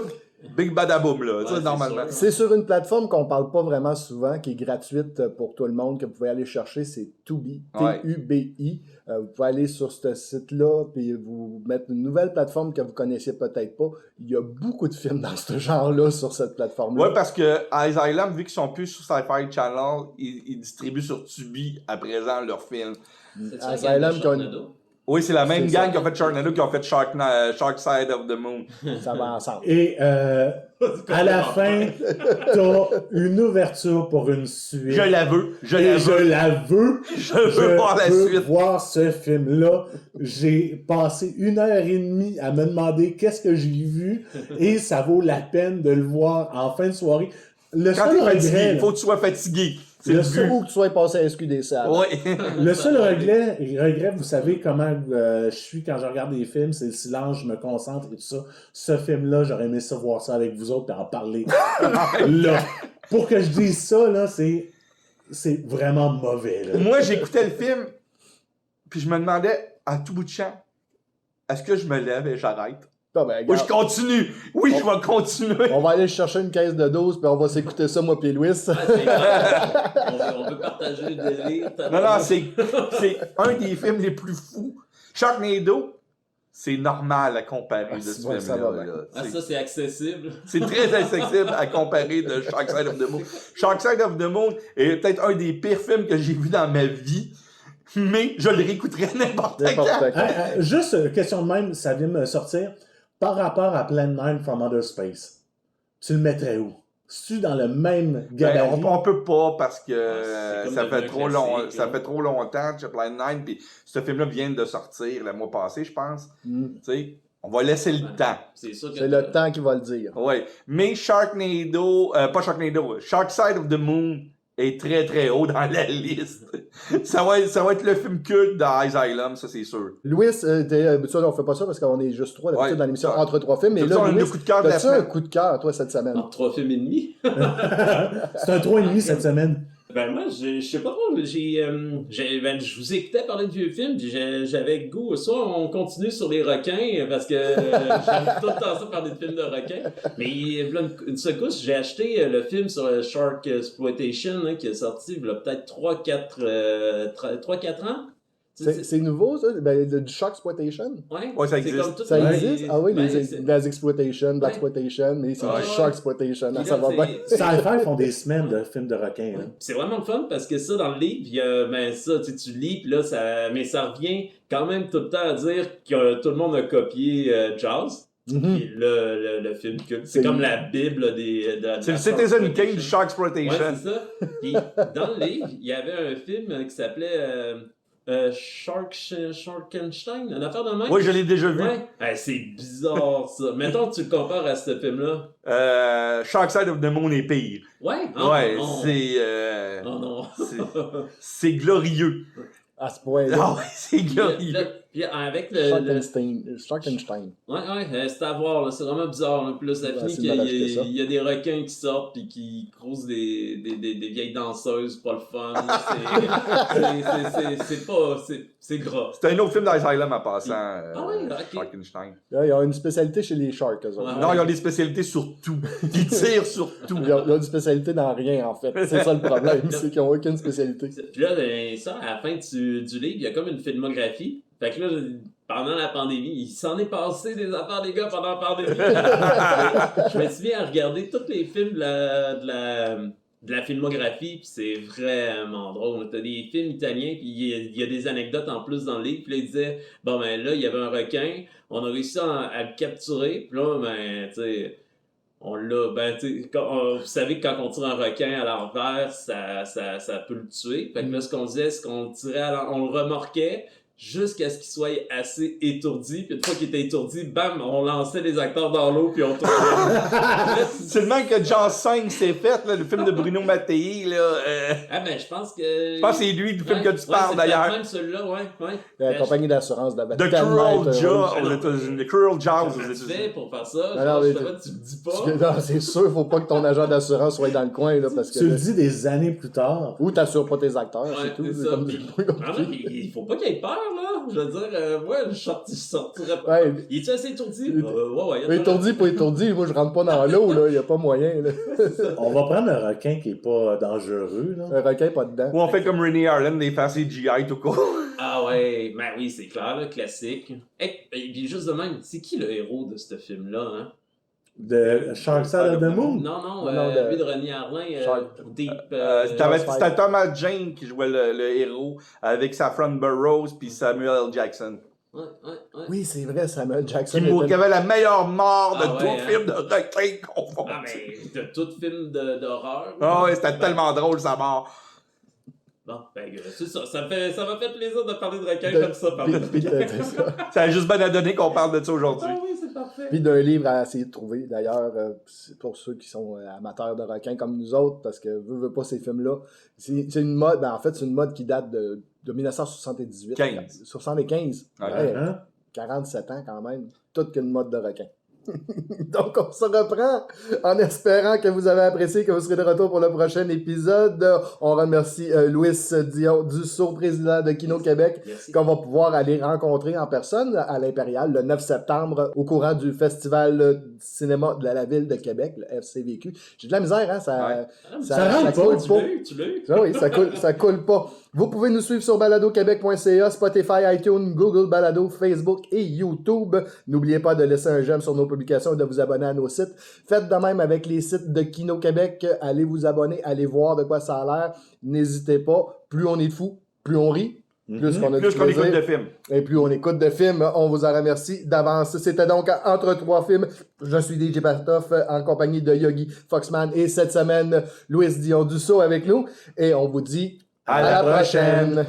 Big badaboum, là. Ouais, Ça, c'est normalement. sûr. C'est sur une plateforme qu'on parle pas vraiment souvent, qui est gratuite pour tout le monde, que vous pouvez aller chercher, c'est Tubi, Ouais. T-U-B-I. Vous pouvez aller sur ce site-là, puis vous mettre une nouvelle plateforme que vous connaissiez peut-être pas. Il y a beaucoup de films dans ce genre-là sur cette plateforme-là. Ouais, parce que Asylum, vu qu'ils sont plus sur Sci-Fi Channel, ils distribuent sur Tubi à présent leurs films. C'est ça, Asylum qui a une- Sharknado? Oui, c'est la même C'est gang ça. qui a fait Sharknado, qui a fait Shark Side of the Moon. Ça va ensemble. Et à la fin, t'as une ouverture pour une suite. Je la veux. Je Et la je veux. la veux. Je veux voir la veux suite. voir ce film-là. J'ai passé 1h30 à me demander qu'est-ce que j'ai vu et ça vaut la peine de le voir en fin de soirée. Le Quand seul t'es fatigué, regret, il faut que tu sois fatigué. C'est Le le seul- but. Ou que tu sois passé à SQDC avant. Ouais. le seul regret, vous savez comment je suis quand je regarde des films, c'est le silence, je me concentre et tout ça. Ce film-là, j'aurais aimé ça voir ça avec vous autres et en parler. Là, pour que je dise ça, là, c'est vraiment mauvais. Là. Moi, j'écoutais le film, puis je me demandais, à tout bout de champ, est-ce que je me lève et j'arrête? Ah, ben, Ou je regarde, continue? Oui, je vais continuer. on va aller chercher une caisse de 12, puis on va s'écouter ça, moi puis Louis. Ah, c'est grave. On peut partager le délire. Non, non, c'est un des films les plus fous. Sharknado, c'est normal à comparer de ce ouais, ça va film-là. bien. là. Ah, C'est- ça, c'est accessible. C'est très accessible à comparer de Shark Side of the Moon. Shark Side of the Moon est peut-être un des pires films que j'ai vu dans ma vie, mais je le réécouterai n'importe N'importe quand. quand. Juste question de même, ça vient de me sortir. Par rapport à Plan 9 from Outer Space, tu le mettrais où? Es-tu dans le même Ben, gabarit? on peut pas parce que c'est comme ça devenu fait trop un long, classique, ça là. fait trop longtemps, Chapline 9, puis ce film-là vient de sortir le mois passé, je pense. Mm. Tu sais, on va laisser le Ouais. temps. C'est sûr que C'est le temps qui va le dire. Ouais. Mais Sharknado, pas Sharknado, Shark Side of the Moon est très très haut dans la liste. ça va être le film culte de Asylum, ça c'est sûr. Louis, habituellement, on fait pas ça parce qu'on est juste trois d'habitude Ouais, dans l'émission ça. entre trois films. Mais C'est là, ça, on a Louis, le coup de cœur de la t'as-tu un semaine. coup de cœur, toi, cette semaine? entre 3 films et demi. C'est un 3,5 cette semaine. Ben moi, je sais pas trop, je vous écoutais parler de vieux films, puis j'avais le goût, soit on continue sur les requins, parce que j'aime tout le temps ça parler de films de requins, mais là, une secousse, j'ai acheté le film sur le Shark Exploitation, hein, qui est sorti il y a peut-être 3-4 ans. C'est nouveau, ça? Ben, du Shark Exploitation? Ouais, Ouais, ça c'est existe. comme toutes Ça les- existe? Ah oui, ben, les c'est- Exploitation, Black Ouais. Exploitation, mais c'est Ouais. du Shark Exploitation. Puis Ça là, va c'est- bien. Sci-Fi font des semaines de films de requins. Là. C'est vraiment le fun parce que ça, dans le livre, il y a, ben ça, tu lis, puis là, mais ça revient quand même tout le temps à dire que tout le monde a copié Jaws, Mhm. qui est le film culte. C'est C'est- comme la Bible C'est le la Citizen Shark Kane du Shark Ouais, Exploitation. c'est ça. Puis dans le livre, il y avait un film qui s'appelait Sharkenstein, une affaire de même. Oui, je l'ai déjà vu. Ouais. C'est bizarre, ça. Mettons que tu le compares à ce film-là. Shark Side of the Moon est pire. Ouais, Ouais, non. c'est Oh non. c'est glorieux. À ce point-là. Ah ouais, c'est glorieux. Puis avec le, Sharkenstein. Ouais, c'est à voir, là. C'est vraiment bizarre. Là. Puis là, ça Ouais, finit c'est qu'il mal acheté, ça. y a des requins qui sortent puis qui croisent des vieilles danseuses, pas le fun. C'est gras. C'est un autre film d'Asylum en passant. Ah ouais, ok. Sharkenstein. Là, ils ont une spécialité chez les Sharks, eux autres. Ouais. Non, ils ont des spécialités sur tout. Ils tirent sur tout. Ils ont une spécialité dans rien, en fait. C'est ça le problème, c'est qu'ils n'ont aucune spécialité. Puis là, ben, ça, à la fin du livre, il y a comme une filmographie. Fait que là, pendant la pandémie, il s'en est passé des affaires, les gars, pendant la pandémie. Je me suis mis à regarder tous les films de la filmographie, puis c'est vraiment drôle. T'as des films italiens, puis il y a des anecdotes en plus dans le livre. Puis là, il disait, bon, ben là, il y avait un requin, on a réussi à le capturer, puis là, ben, tu sais, on l'a, ben, tu sais, vous savez que quand on tire un requin à l'envers, ça peut le tuer. Fait que là, ce qu'on disait, c'est qu'on le tirait, on le remorquait, jusqu'à ce qu'il soit assez étourdi. Puis une fois qu'il était étourdi, bam, on lançait les acteurs dans l'eau, puis on tournait. C'est le même que Jaws 5 s'est fait, là, le film de Bruno Mattei. Là, Ah ben, je pense que... je pense que c'est lui du film que tu Ouais, parles c'est d'ailleurs. peut-être même celui-là, ouais. La compagnie d'assurance d'avait The tellement Cruel été Jaws heureuse. aux États-Unis. The Cruel Jaws aux Comment tu fais États-Unis. pour faire ça? Non, non, mais Justement, tu le dis Parce pas. que, non, c'est sûr, faut pas que ton agent d'assurance soit dans le coin, là, parce que... Tu le dis des années plus tard. Ou t'assures pas tes acteurs, Ouais, c'est tout. c'est C'est ça. comme Puis, c'est pas vraiment, compliqué. il faut pas qu'il ait peur, là. Je veux dire, moi, je sortirais pas. Ouais, Il est-tu assez étourdi? Il- Ouais, mais étourdi, pas étourdi, moi je rentre pas dans l'eau, là, y a pas moyen, là. On va prendre un requin qui est pas dangereux. Là. Un requin pas dedans. Ou on fait comme Renee Harlan, des faire CGI tout court. Ah ouais, ben oui, c'est clair, là, classique. Et puis juste de même, c'est qui le héros de ce film-là, hein? De Shark Side of the Moon. Non, Non, de- lui de René Harlin, Shark- Deep... C'était Thomas Jane qui jouait le héros avec Saffron Burrows puis Samuel L. Jackson. Ouais. Oui, c'est vrai, Samuel Jackson. Qui avait la meilleure mort de Ah tout ouais, film de requin confondu. Ah, mais de tout film d'horreur. Ah ouais, c'était tellement drôle sa mort. Bon, ben, c'est ça. Ça m'a fait plaisir de parler de requin De- comme ça. Parler de Puis, requin. c'est ça. Ça a juste bien à donner qu'on parle de ça aujourd'hui. Ah oui, c'est parfait. Puis d'un livre à essayer de trouver, d'ailleurs, c'est pour ceux qui sont amateurs de requins comme nous autres, parce que veut pas ces films-là. C'est une mode, ben, en fait, c'est une mode qui date de 1978. 15. 75. Ouais. Ouais, Hein? 47 ans quand même. Toute qu'une mode de requin. Donc, on se reprend en espérant que vous avez apprécié, que vous serez de retour pour le prochain épisode. On remercie Louis Dion Dussault, président de Kino Québec, Merci. qu'on va pouvoir aller rencontrer en personne à l'Impérial le 9 septembre au courant du Festival du cinéma de la ville de Québec, le FCVQ. J'ai de la misère, hein? Ça, Ouais. ça rentre pas, coule Tu l'as eu. Ah oui, ça coule pas. Vous pouvez nous suivre sur baladoquebec.ca, Spotify, iTunes, Google Balado, Facebook et YouTube. N'oubliez pas de laisser un j'aime sur nos publications et de vous abonner à nos sites. Faites de même avec les sites de Kino Québec. Allez vous abonner, allez voir de quoi ça a l'air. N'hésitez pas. Plus on est de fous, plus on rit. Plus qu'on a du Plus qu'on plaisir. écoute de films. Et plus on écoute de films, on vous en remercie d'avance. C'était donc Entre trois films. Je suis DJ Partoff en compagnie de Yogi Foxman et cette semaine, Louis Dion Dussault avec nous. Et on vous dit À à la la prochaine.